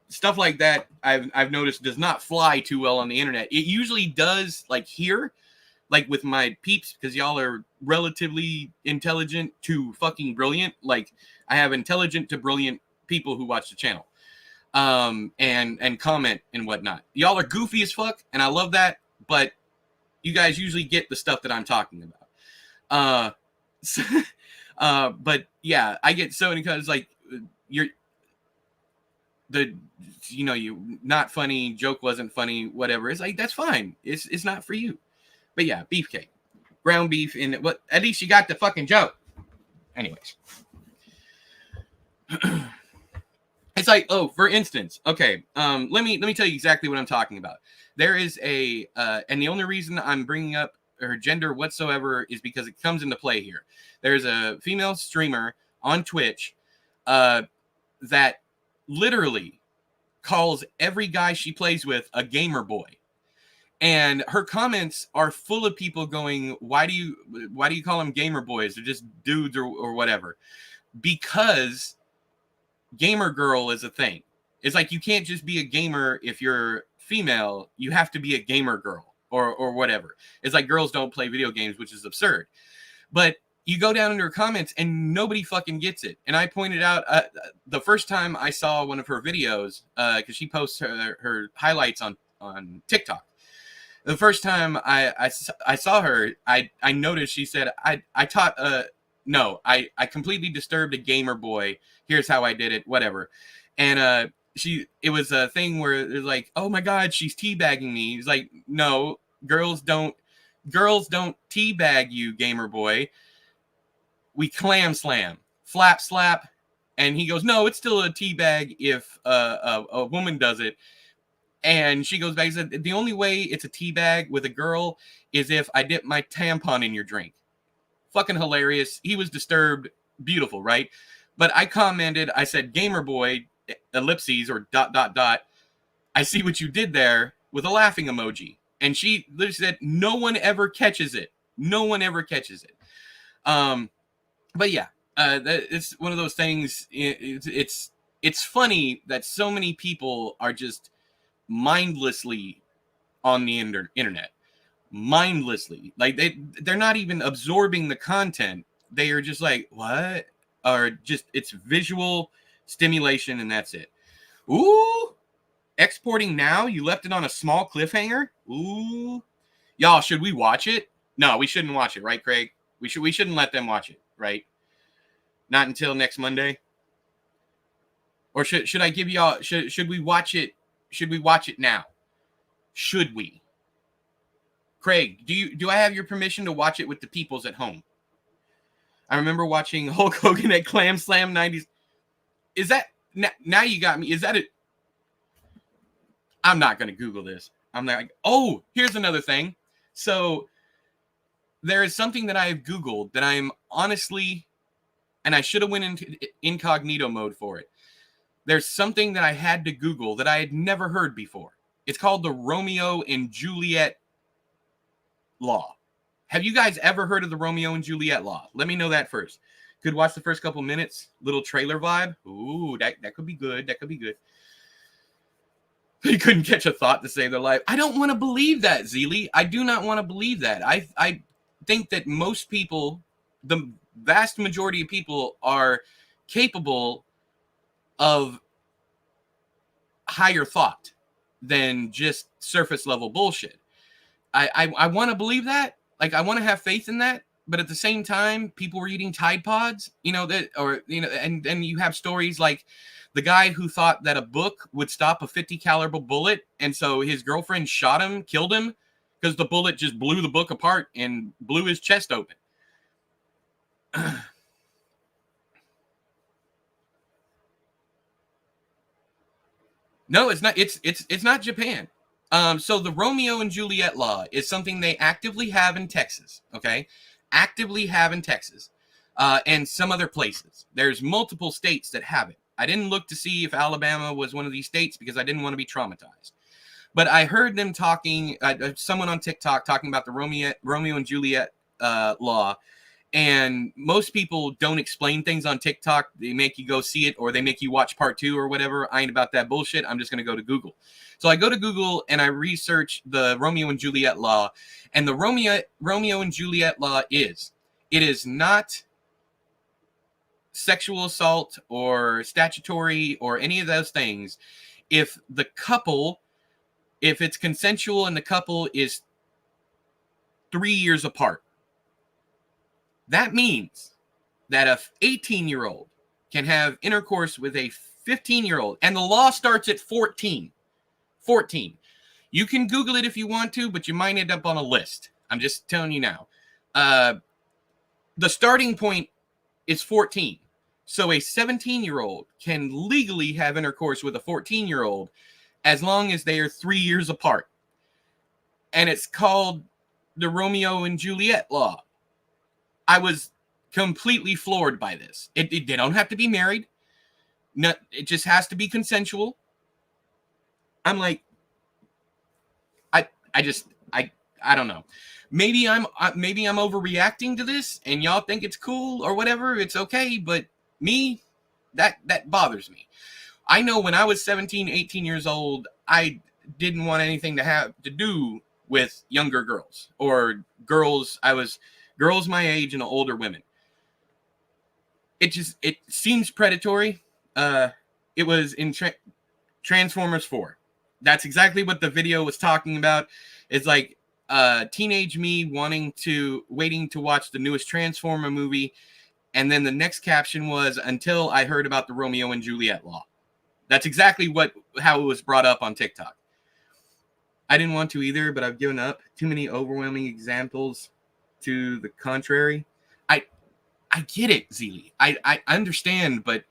stuff like that, I've noticed does not fly too well on the internet. It usually does, like here, like with my peeps, because y'all are relatively intelligent to fucking brilliant. Like I have intelligent to brilliant people who watch the channel, and comment and whatnot. Y'all are goofy as fuck, and I love that. But you guys usually get the stuff that I'm talking about. But yeah, I get so many times like you not funny, joke wasn't funny, whatever. It's like, that's fine. It's not for you. But yeah, beefcake, ground beef in it. What? At least you got the fucking joke. Anyways, it's like, oh, for instance, okay. Let me tell you exactly what I'm talking about. There is and the only reason I'm bringing up her gender whatsoever is because it comes into play here. There's a female streamer on Twitch that literally calls every guy she plays with a gamer boy, and her comments are full of people going, why do you call them gamer boys? They're just dudes or whatever. Because gamer girl is a thing. It's like, you can't just be a gamer if you're female. You have to be a gamer girl or whatever. It's like girls don't play video games, which is absurd. But you go down into her comments and nobody fucking gets it. And I pointed out the first time I saw one of her videos, because she posts her highlights on TikTok. The first time I saw her, I noticed she said, I completely disturbed a gamer boy. Here's how I did it, whatever. And it was a thing where it was like, oh my God, she's teabagging me. He's like, no, girls don't teabag you, gamer boy. We clam slam, flap slap, And he goes, no, it's still a tea bag if a woman does it. And she goes back and said, the only way it's a tea bag with a girl is if I dip my tampon in your drink. Fucking hilarious. He was disturbed. Beautiful, right? But I commented, I said, gamer boy, ellipses or ... I see what you did there with a laughing emoji. And she literally said, no one ever catches it. No one ever catches it. But yeah, it's one of those things. It's funny that so many people are just mindlessly on the internet, mindlessly. Like they're not even absorbing the content. They are just like, what? Or just it's visual stimulation and that's it. Ooh, exporting now. You left it on a small cliffhanger. Ooh, y'all, should we watch it? No, we shouldn't watch it, right, Craig? We shouldn't let them watch it, right? Not until next Monday. Or should I give y'all should we watch it? Should we watch it now? Should we? Craig, do I have your permission to watch it with the peoples at home? I remember watching Hulk Hogan at Clam Slam 90s. Is that now you got me? Is that it? I'm not going to Google this. I'm not. Oh, here's another thing. So there is something that I have Googled that I'm honestly, and I should have went into incognito mode for it. There's something that I had to Google that I had never heard before. It's called the Romeo and Juliet law. Have you guys ever heard of the Romeo and Juliet law? Let me know that first. Could watch the first couple minutes. Little trailer vibe. Ooh, that could be good. That could be good. They couldn't catch a thought to save their life. I don't want to believe that, Zeely. I do not want to believe that. I think that most people, the vast majority of people, are capable of higher thought than just surface level bullshit. I want to believe that. Like, I want to have faith in that. But at the same time, people were eating Tide Pods, and you have stories like the guy who thought that a book would stop a 50 caliber bullet. And so his girlfriend shot him, killed him, because the bullet just blew the book apart and blew his chest open. No, it's not. It's not Japan. So the Romeo and Juliet law is something they actively have in Texas. Okay, actively have in Texas, and some other places. There's multiple states that have it. I didn't look to see if Alabama was one of these states because I didn't want to be traumatized. But I heard them talking. Someone on TikTok talking about the Romeo and Juliet law. And most people don't explain things on TikTok. They make you go see it or they make you watch part 2 or whatever. I ain't about that bullshit. I'm just going to go to Google. So I go to Google and I research the Romeo and Juliet law. And the Romeo and Juliet law it is not sexual assault or statutory or any of those things if it's consensual and the couple is 3 years apart. That means that a 18-year-old can have intercourse with a 15-year-old, and the law starts at 14. 14. You can Google it if you want to, but you might end up on a list. I'm just telling you now. The starting point is 14. So a 17-year-old can legally have intercourse with a 14-year-old as long as they are 3 years apart. And it's called the Romeo and Juliet law. I was completely floored by this. They don't have to be married. No, it just has to be consensual. I'm like, I don't know. Maybe I'm overreacting to this, and y'all think it's cool or whatever. It's okay, but me, that bothers me. I know when I was 17, 18 years old, I didn't want anything to have to do with younger girls or girls. Girls my age and older women. It seems predatory. It was in Transformers 4. That's exactly what the video was talking about. It's like teenage me waiting to watch the newest Transformer movie, and then the next caption was until I heard about the Romeo and Juliet law. That's exactly how it was brought up on TikTok. I didn't want to either, but I've given up. Too many overwhelming examples to the contrary. I get it, Zeely. I understand, but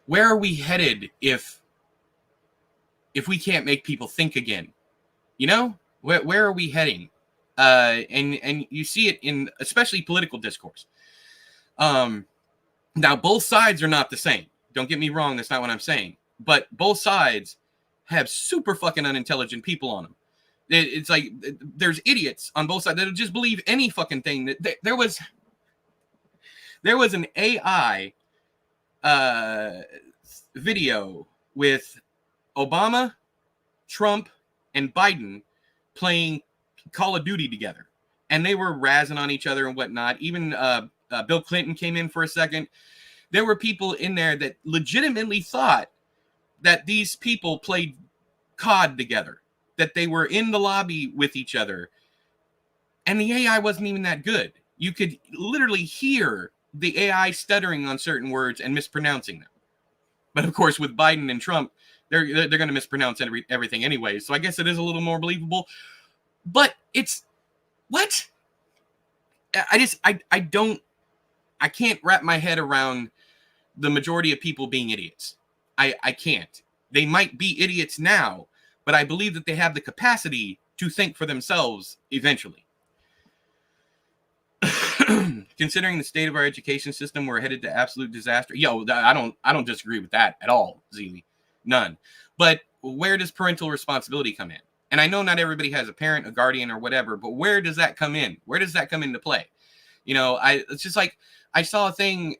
where are we headed if we can't make people think again? You know, where are we heading? And you see it in especially political discourse. Now both sides are not the same. Don't get me wrong, that's not what I'm saying. But both sides have super fucking unintelligent people on them. It's like there's idiots on both sides that'll just believe any fucking thing. There was an AI video with Obama, Trump, and Biden playing Call of Duty together, and they were razzing on each other and whatnot. Even Bill Clinton came in for a second. There were people in there that legitimately thought that these people played COD together, that they were in the lobby with each other, and the AI wasn't even that good. You could literally hear the AI stuttering on certain words and mispronouncing them. But of course, with Biden and Trump, they're going to mispronounce everything anyway. So I guess it is a little more believable. But it's what? I can't wrap my head around the majority of people being idiots. I can't. They might be idiots now, but I believe that they have the capacity to think for themselves eventually. Considering the state of our education system, we're headed to absolute disaster. Yo, I don't disagree with that at all, Zeely. None. But where does parental responsibility come in? And I know not everybody has a parent, a guardian, or whatever, but where does that come in? Where does that come into play? You know, it's just like I saw a thing.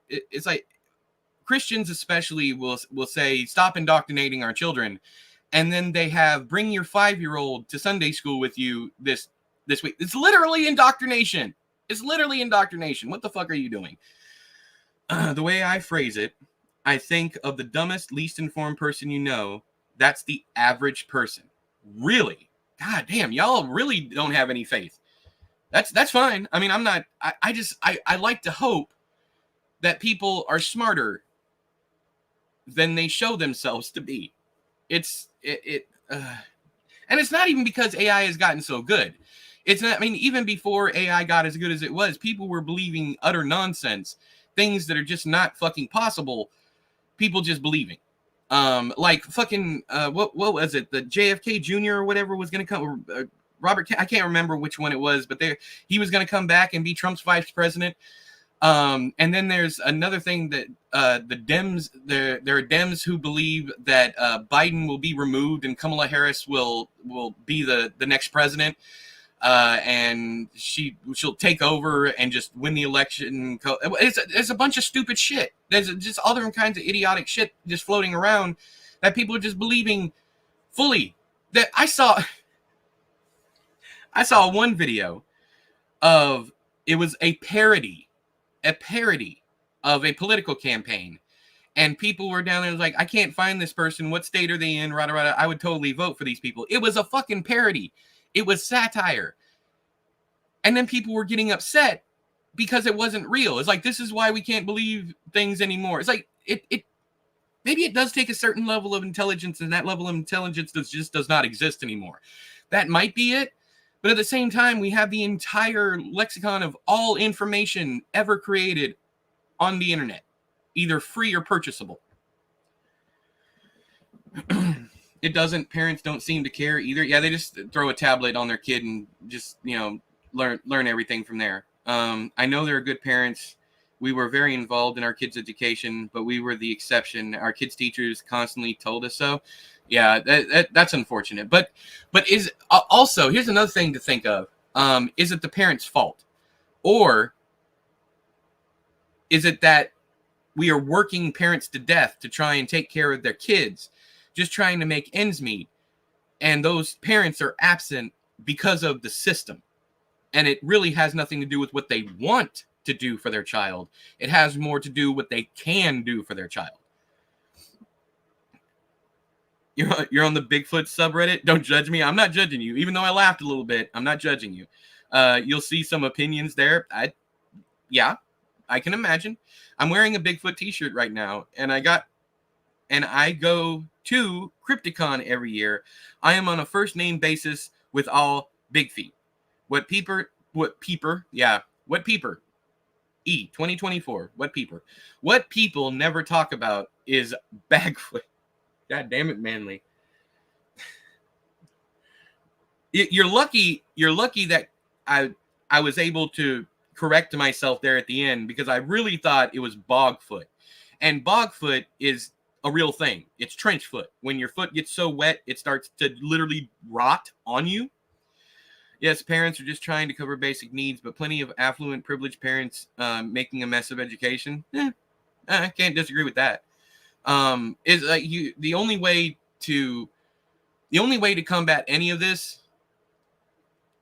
It's like Christians especially will say, stop indoctrinating our children. And then they have bring your 5-year-old to Sunday school with you this week. It's literally indoctrination. It's literally indoctrination. What the fuck are you doing? The way I phrase it, I think of the dumbest, least informed person you know. That's the average person. Really? God damn, y'all really don't have any faith. That's fine. I mean, I'm not. I like to hope that people are smarter than they show themselves to be. And it's not even because AI has gotten so good. It's not. I mean, even before AI got as good as it was, people were believing utter nonsense, things that are just not fucking possible. People just believing. Like fucking what was it? The JFK Jr. or whatever was gonna come. Robert, I can't remember which one it was, but he was gonna come back and be Trump's vice president. And then there's another thing that the Dems, there are Dems who believe that Biden will be removed and Kamala Harris will be the next president. And she'll take over and just win the election. It's a bunch of stupid shit. There's just all different kinds of idiotic shit just floating around that people are just believing fully. That I saw one video of, it was a parody of a political campaign. And people were down there like, I can't find this person. What state are they in? Rada, rada. I would totally vote for these people. It was a fucking parody. It was satire. And then people were getting upset because it wasn't real. It's like, this is why we can't believe things anymore. It's like, maybe it does take a certain level of intelligence, and that level of intelligence just does not exist anymore. That might be it. But at the same time, we have the entire lexicon of all information ever created on the internet, either free or purchasable. Parents don't seem to care either. Yeah, they just throw a tablet on their kid and just, learn everything from there. I know there are good parents. We were very involved in our kids' education, but we were the exception. Our kids' teachers constantly told us so. Yeah, that's unfortunate. But is also, here's another thing to think of. Is it the parents' fault? Or is it that we are working parents to death to try and take care of their kids, just trying to make ends meet, and those parents are absent because of the system? And it really has nothing to do with what they want to do for their child. It has more to do with what they can do for their child. You're on the Bigfoot subreddit. Don't judge me. I'm not judging you. Even though I laughed a little bit, I'm not judging you. You'll see some opinions there. I can imagine. I'm wearing a Bigfoot t-shirt right now, and I go to Crypticon every year. I am on a first name basis with all Big Feet. What peeper? 2024. What people never talk about is Bagfoot. God damn it, Manly. You're lucky that I was able to correct myself there at the end, because I really thought it was Bogfoot. And Bogfoot is a real thing. It's trench foot. When your foot gets so wet, it starts to literally rot on you. Yes, parents are just trying to cover basic needs, but plenty of affluent, privileged parents making a mess of education. I can't disagree with that. Is like the only way to combat any of this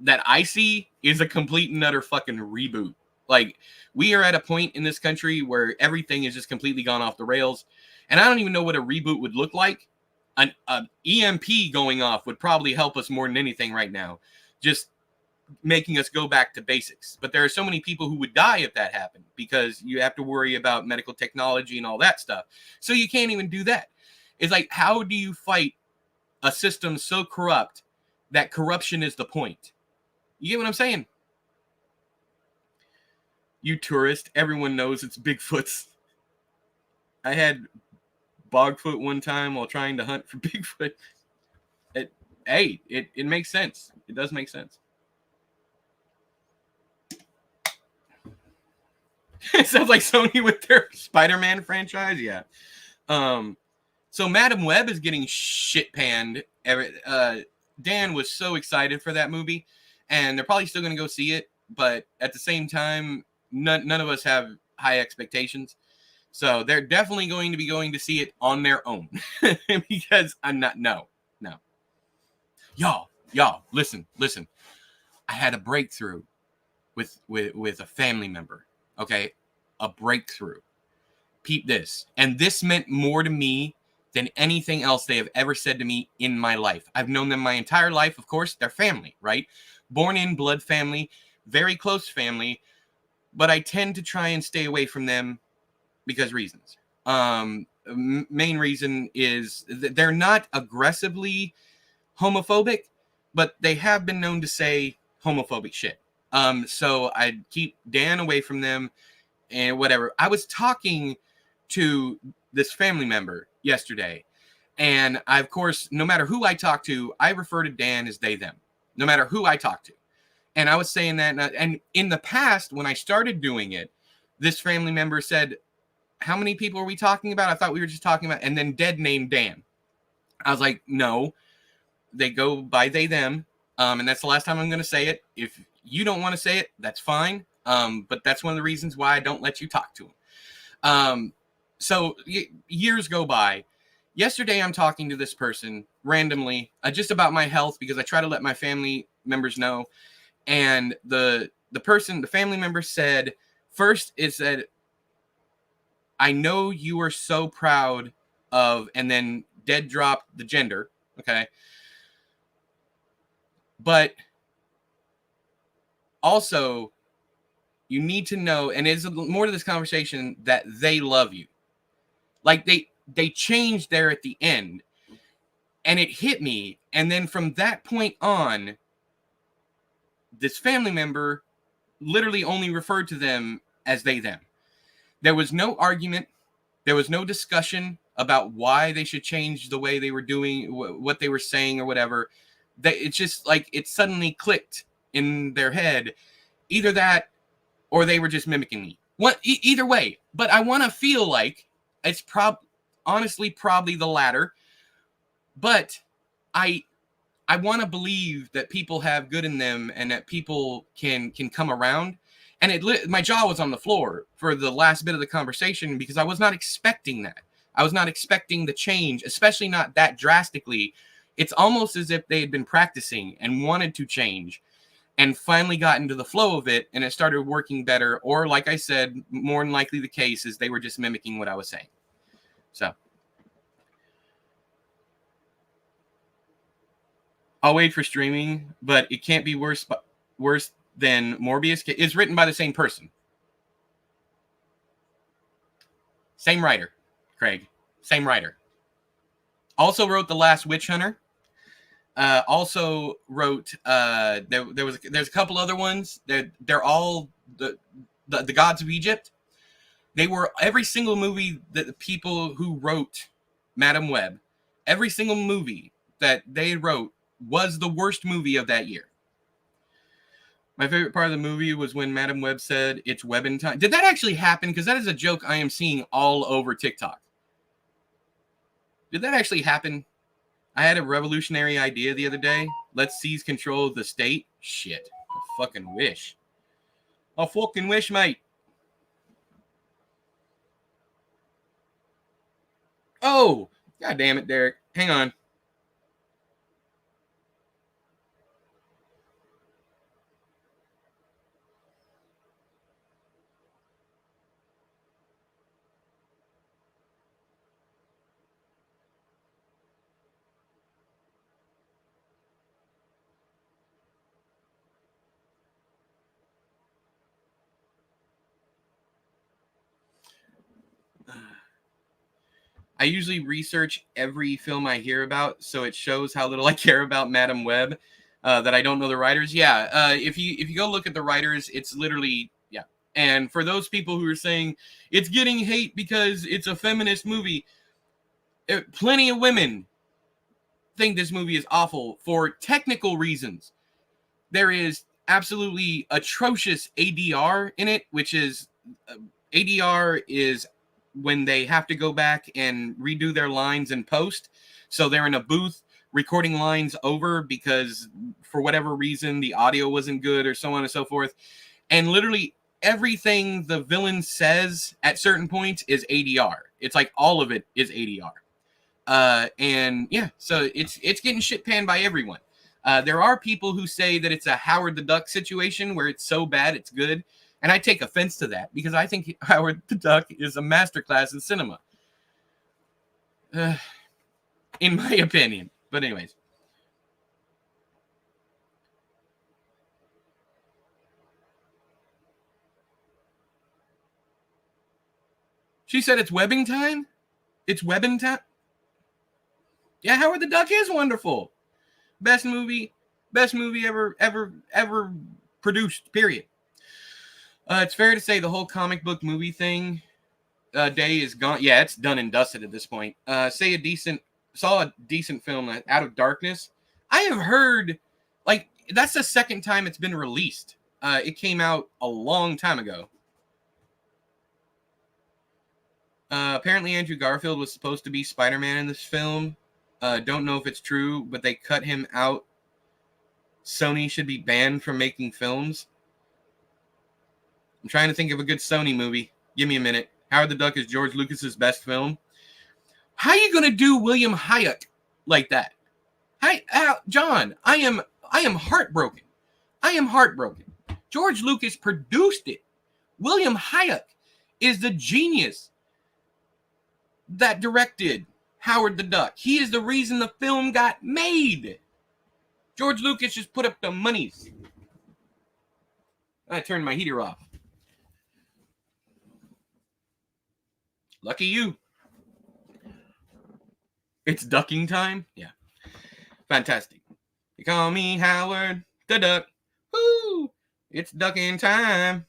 that I see is a complete and utter fucking reboot. Like, we are at a point in this country where everything is just completely gone off the rails, and I don't even know what a reboot would look like. An EMP going off would probably help us more than anything right now, just making us go back to basics. But there are so many people who would die if that happened, because you have to worry about medical technology and all that stuff. So you can't even do that. It's like, how do you fight a system so corrupt that corruption is the point? You get what I'm saying? You tourist, everyone knows it's Bigfoots. I had Bogfoot one time while trying to hunt for Bigfoot. It makes sense. It does make sense. It sounds like Sony with their Spider-Man franchise. Yeah. So Madam Web is getting shit panned. Dan was so excited for that movie, and they're probably still going to go see it. But at the same time, none of us have high expectations. So they're definitely going to be going to see it on their own. Because I'm not, no. Y'all, listen. I had a breakthrough with a family member. Okay? A breakthrough. Peep this. And this meant more to me than anything else they have ever said to me in my life. I've known them my entire life. Of course, they're family, right? Born in blood family, very close family, but I tend to try and stay away from them because reasons. Main reason is they're not aggressively homophobic, but they have been known to say homophobic shit. So I keep Dan away from them and whatever. I was talking to this family member yesterday, and I, of course, no matter who I talk to, I refer to Dan as they, them, no matter who I talk to. And I was saying that, and in the past, when I started doing it, this family member said, how many people are we talking about? I thought we were just talking about, and then dead named Dan. I was like, no, they go by they, them. And that's the last time I'm going to say it. If you don't want to say it, that's fine. But that's one of the reasons why I don't let you talk to them. So years go by. Yesterday, I'm talking to this person randomly, just about my health, because I try to let my family members know. And the family member said, first it said, I know you are so proud of, and then dead drop the gender. Okay. But also, you need to know, and it's more to this conversation, that they love you. Like they changed there at the end, and it hit me. And then from that point on, this family member literally only referred to them as they, them. There was no argument. There was no discussion about why they should change the way they were doing, what they were saying or whatever. It's just like it suddenly clicked in their head. Either that or they were just mimicking me. Either way. But I want to feel like it's honestly probably the latter. But I want to believe that people have good in them and that people can come around. And my jaw was on the floor for the last bit of the conversation, because I was not expecting that. I was not expecting the change, especially not that drastically. It's almost as if they had been practicing and wanted to change and finally got into the flow of it, and it started working better. Or, like I said, more than likely the case is they were just mimicking what I was saying. So I'll wait for streaming, but it can't be worse than Morbius. It's written by the same person. Same writer, Craig. Same writer. Also wrote The Last Witch Hunter. Also wrote there's a couple other ones. They're all the Gods of Egypt. They were every single movie that the people who wrote Madam Web, every single movie that they wrote was the worst movie of that year. My favorite part of the movie was when Madam Web said it's webbing time. Did that actually happen? Because that is a joke I am seeing all over TikTok. Did that actually happen? I had a revolutionary idea the other day. Let's seize control of the state. Shit. I fucking wish. I fucking wish, mate. Oh, god damn it, Derek. Hang on. I usually research every film I hear about, so it shows how little I care about Madam Web. That I don't know the writers. Yeah, if you go look at the writers, it's literally yeah. And for those people who are saying it's getting hate because it's a feminist movie, plenty of women think this movie is awful for technical reasons. There is absolutely atrocious ADR in it, which is ADR is when they have to go back and redo their lines in post. So they're in a booth recording lines over because for whatever reason the audio wasn't good or so on and so forth. And literally everything the villain says at certain points is ADR. It's like all of it is ADR. And yeah, so it's getting shit panned by everyone. There are people who say that it's a Howard the Duck situation where it's so bad it's good. And I take offense to that because I think Howard the Duck is a masterclass in cinema. In my opinion. But anyways. She said it's webbing time? It's webbing time? Yeah, Howard the Duck is wonderful. Best movie ever produced, period. It's fair to say the whole comic book movie thing day is gone. Yeah, it's done and dusted at this point. Saw a decent film, Out of Darkness. I have heard, like, that's the second time it's been released. It came out a long time ago. Apparently Andrew Garfield was supposed to be Spider-Man in this film. Don't know if it's true, but they cut him out. Sony should be banned from making films. I'm trying to think of a good Sony movie. Give me a minute. Howard the Duck is George Lucas's best film. How are you gonna do William Hayek like that? Hi, John. I am heartbroken. I am heartbroken. George Lucas produced it. William Hayek is the genius that directed Howard the Duck. He is the reason the film got made. George Lucas just put up the monies. I turned my heater off. Lucky you. It's ducking time? Yeah. Fantastic. You call me Howard the Duck. Woo! It's ducking time.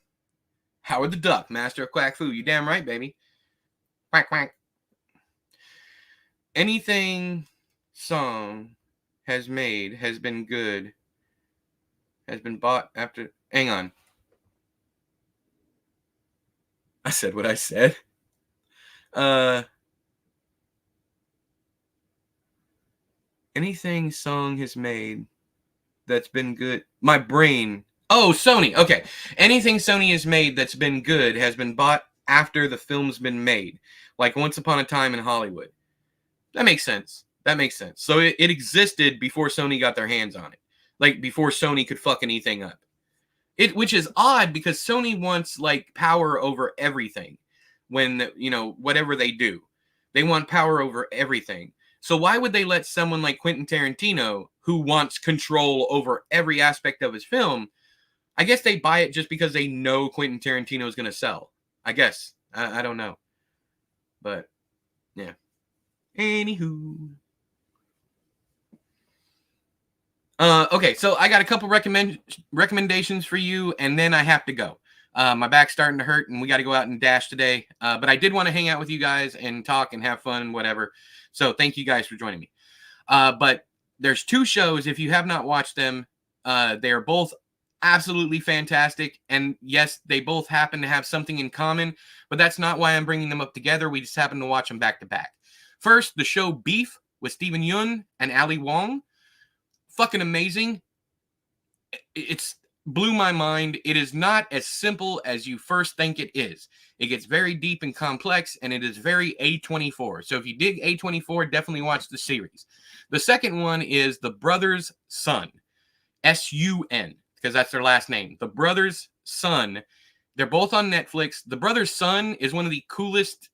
Howard the Duck, master of quack foo. You damn right, baby. Quack, quack. Anything song has made has been good. Has been bought after. Hang on. I said what I said. Anything song has made that's been good. My brain. Oh, Sony. Okay. Anything Sony has made that's been good has been bought after the film's been made. Like Once Upon a Time in Hollywood. That makes sense. That makes sense. So it existed before Sony got their hands on it. Like before Sony could fuck anything up. Which is odd because Sony wants like power over everything when, you know, whatever they do. They want power over everything. So why would they let someone like Quentin Tarantino, who wants control over every aspect of his film, I guess they buy it just because they know Quentin Tarantino is going to sell. I guess. I don't know. But, yeah. Anywho. Okay, so I got a couple recommendations for you, and then I have to go. My back's starting to hurt, and we got to go out and dash today. But I did want to hang out with you guys and talk and have fun and whatever. So thank you guys for joining me. But there's two shows. If you have not watched them, they are both absolutely fantastic. And yes, they both happen to have something in common, but that's not why I'm bringing them up together. We just happen to watch them back to back. First, the show Beef with Steven Yeun and Ali Wong. Fucking amazing. It's blew my mind. It is not as simple as you first think it is. It gets very deep and complex, and it is very A24. So if you dig A24, definitely watch the series. The second one is The Brothers' Son, S-U-N, because that's their last name. The Brothers' Son. They're both on Netflix. The Brothers' Son is one of the coolest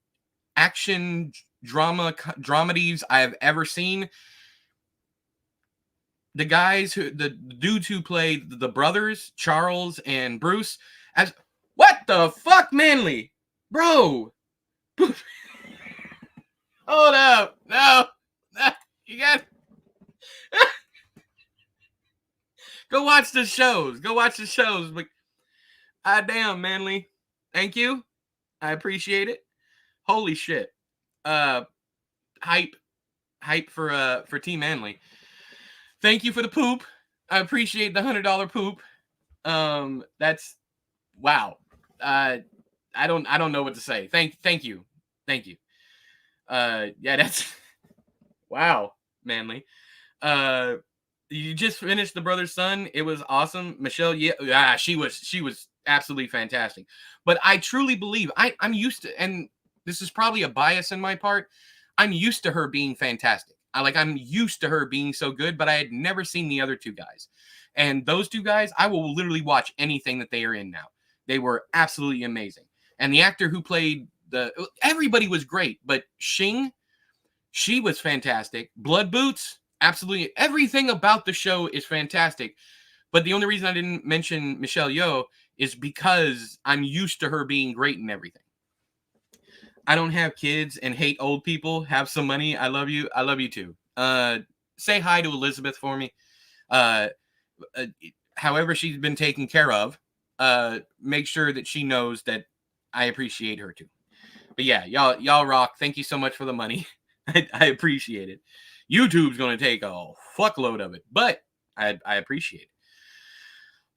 action dramedies I have ever seen. The dudes who played the brothers, Charles and Bruce, as what the fuck, Manly, bro? Hold up, no, you got go watch the shows. Go watch the shows. But damn, Manly, thank you, I appreciate it. Holy shit, hype for Team Manly. Thank you for the poop. I appreciate the $100 poop. That's wow. I don't know what to say. Thank you. Yeah, that's wow, Manly. You just finished The Brother's Son. It was awesome. Michelle, yeah, she was absolutely fantastic. But I truly believe I'm used to, and this is probably a bias in my part, I'm used to her being fantastic. I'm used to her being so good, but I had never seen the other two guys. And those two guys, I will literally watch anything that they are in now. They were absolutely amazing. And the actor who played everybody was great, but Shing, she was fantastic. Blood Boots, absolutely. Everything about the show is fantastic. But the only reason I didn't mention Michelle Yeoh is because I'm used to her being great in everything. I don't have kids and hate old people. Have some money. I love you. I love you too. Say hi to Elizabeth for me. However she's been taken care of, make sure that she knows that I appreciate her too. But yeah, y'all rock. Thank you so much for the money. I appreciate it. YouTube's going to take a fuckload of it, but I appreciate it.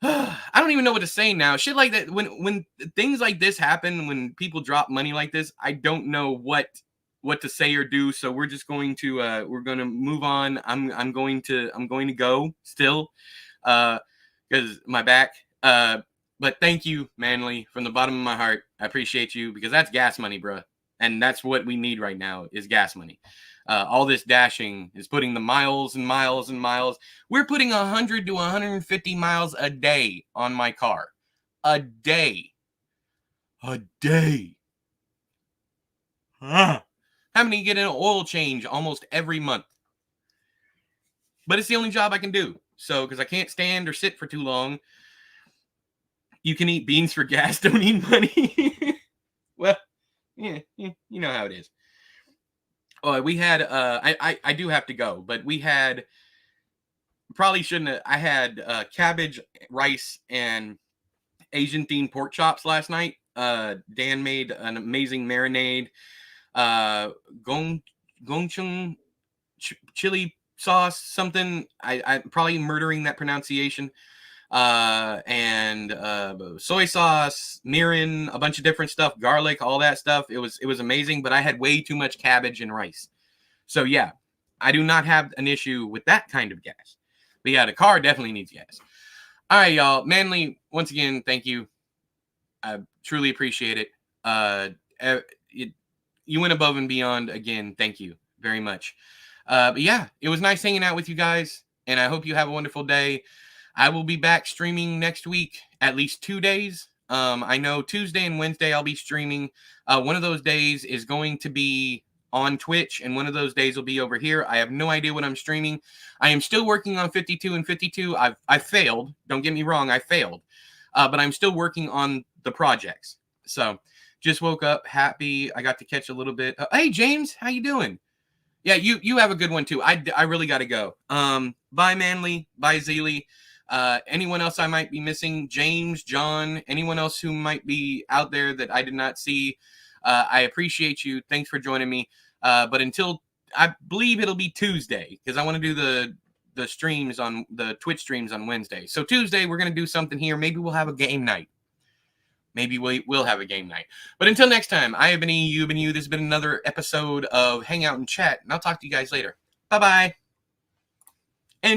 I don't even know what to say now. Shit like that. When things like this happen, when people drop money like this, I don't know what to say or do. So we're just going to move on. I'm going to go still, because my back. But thank you, Manly, from the bottom of my heart. I appreciate you, because that's gas money, bro, and that's what we need right now is gas money. All this dashing is putting the miles and miles and miles. We're putting 100 to 150 miles a day on my car. A day. Having to get an oil change almost every month. But it's the only job I can do. So, because I can't stand or sit for too long. You can eat beans for gas, don't eat money. Well, yeah, you know how it is. We had I do have to go, but we had probably shouldn't have. I had cabbage, rice, and Asian themed pork chops last night. Dan made an amazing marinade, gongchung chili sauce, something. I'm probably murdering that pronunciation. And soy sauce, mirin, a bunch of different stuff, garlic, all that stuff. It was amazing, but I had way too much cabbage and rice. So yeah, I do not have an issue with that kind of gas. But yeah, the car definitely needs gas. All right, y'all. Manly, once again, thank you. I truly appreciate it. You went above and beyond again. Thank you very much. But yeah, it was nice hanging out with you guys, and I hope you have a wonderful day. I will be back streaming next week, at least 2 days. I know Tuesday and Wednesday I'll be streaming. One of those days is going to be on Twitch, and one of those days will be over here. I have no idea what I'm streaming. I am still working on 52 and 52. I failed. Don't get me wrong, I failed. But I'm still working on the projects. So just woke up happy. I got to catch a little bit. Hey, James, how you doing? Yeah, you have a good one too. I really got to go. Bye, Manly. Bye, Zeely. Anyone else I might be missing, James, John, anyone else who might be out there that I did not see, I appreciate you. Thanks for joining me. But until, I believe it'll be Tuesday, because I want to do the streams on the Twitch streams on Wednesday. So Tuesday, we're going to do something here. Maybe we'll have a game night. Maybe we will have a game night. But until next time, I have been E, you've been you. This has been another episode of Hang Out and Chat, and I'll talk to you guys later. Bye-bye.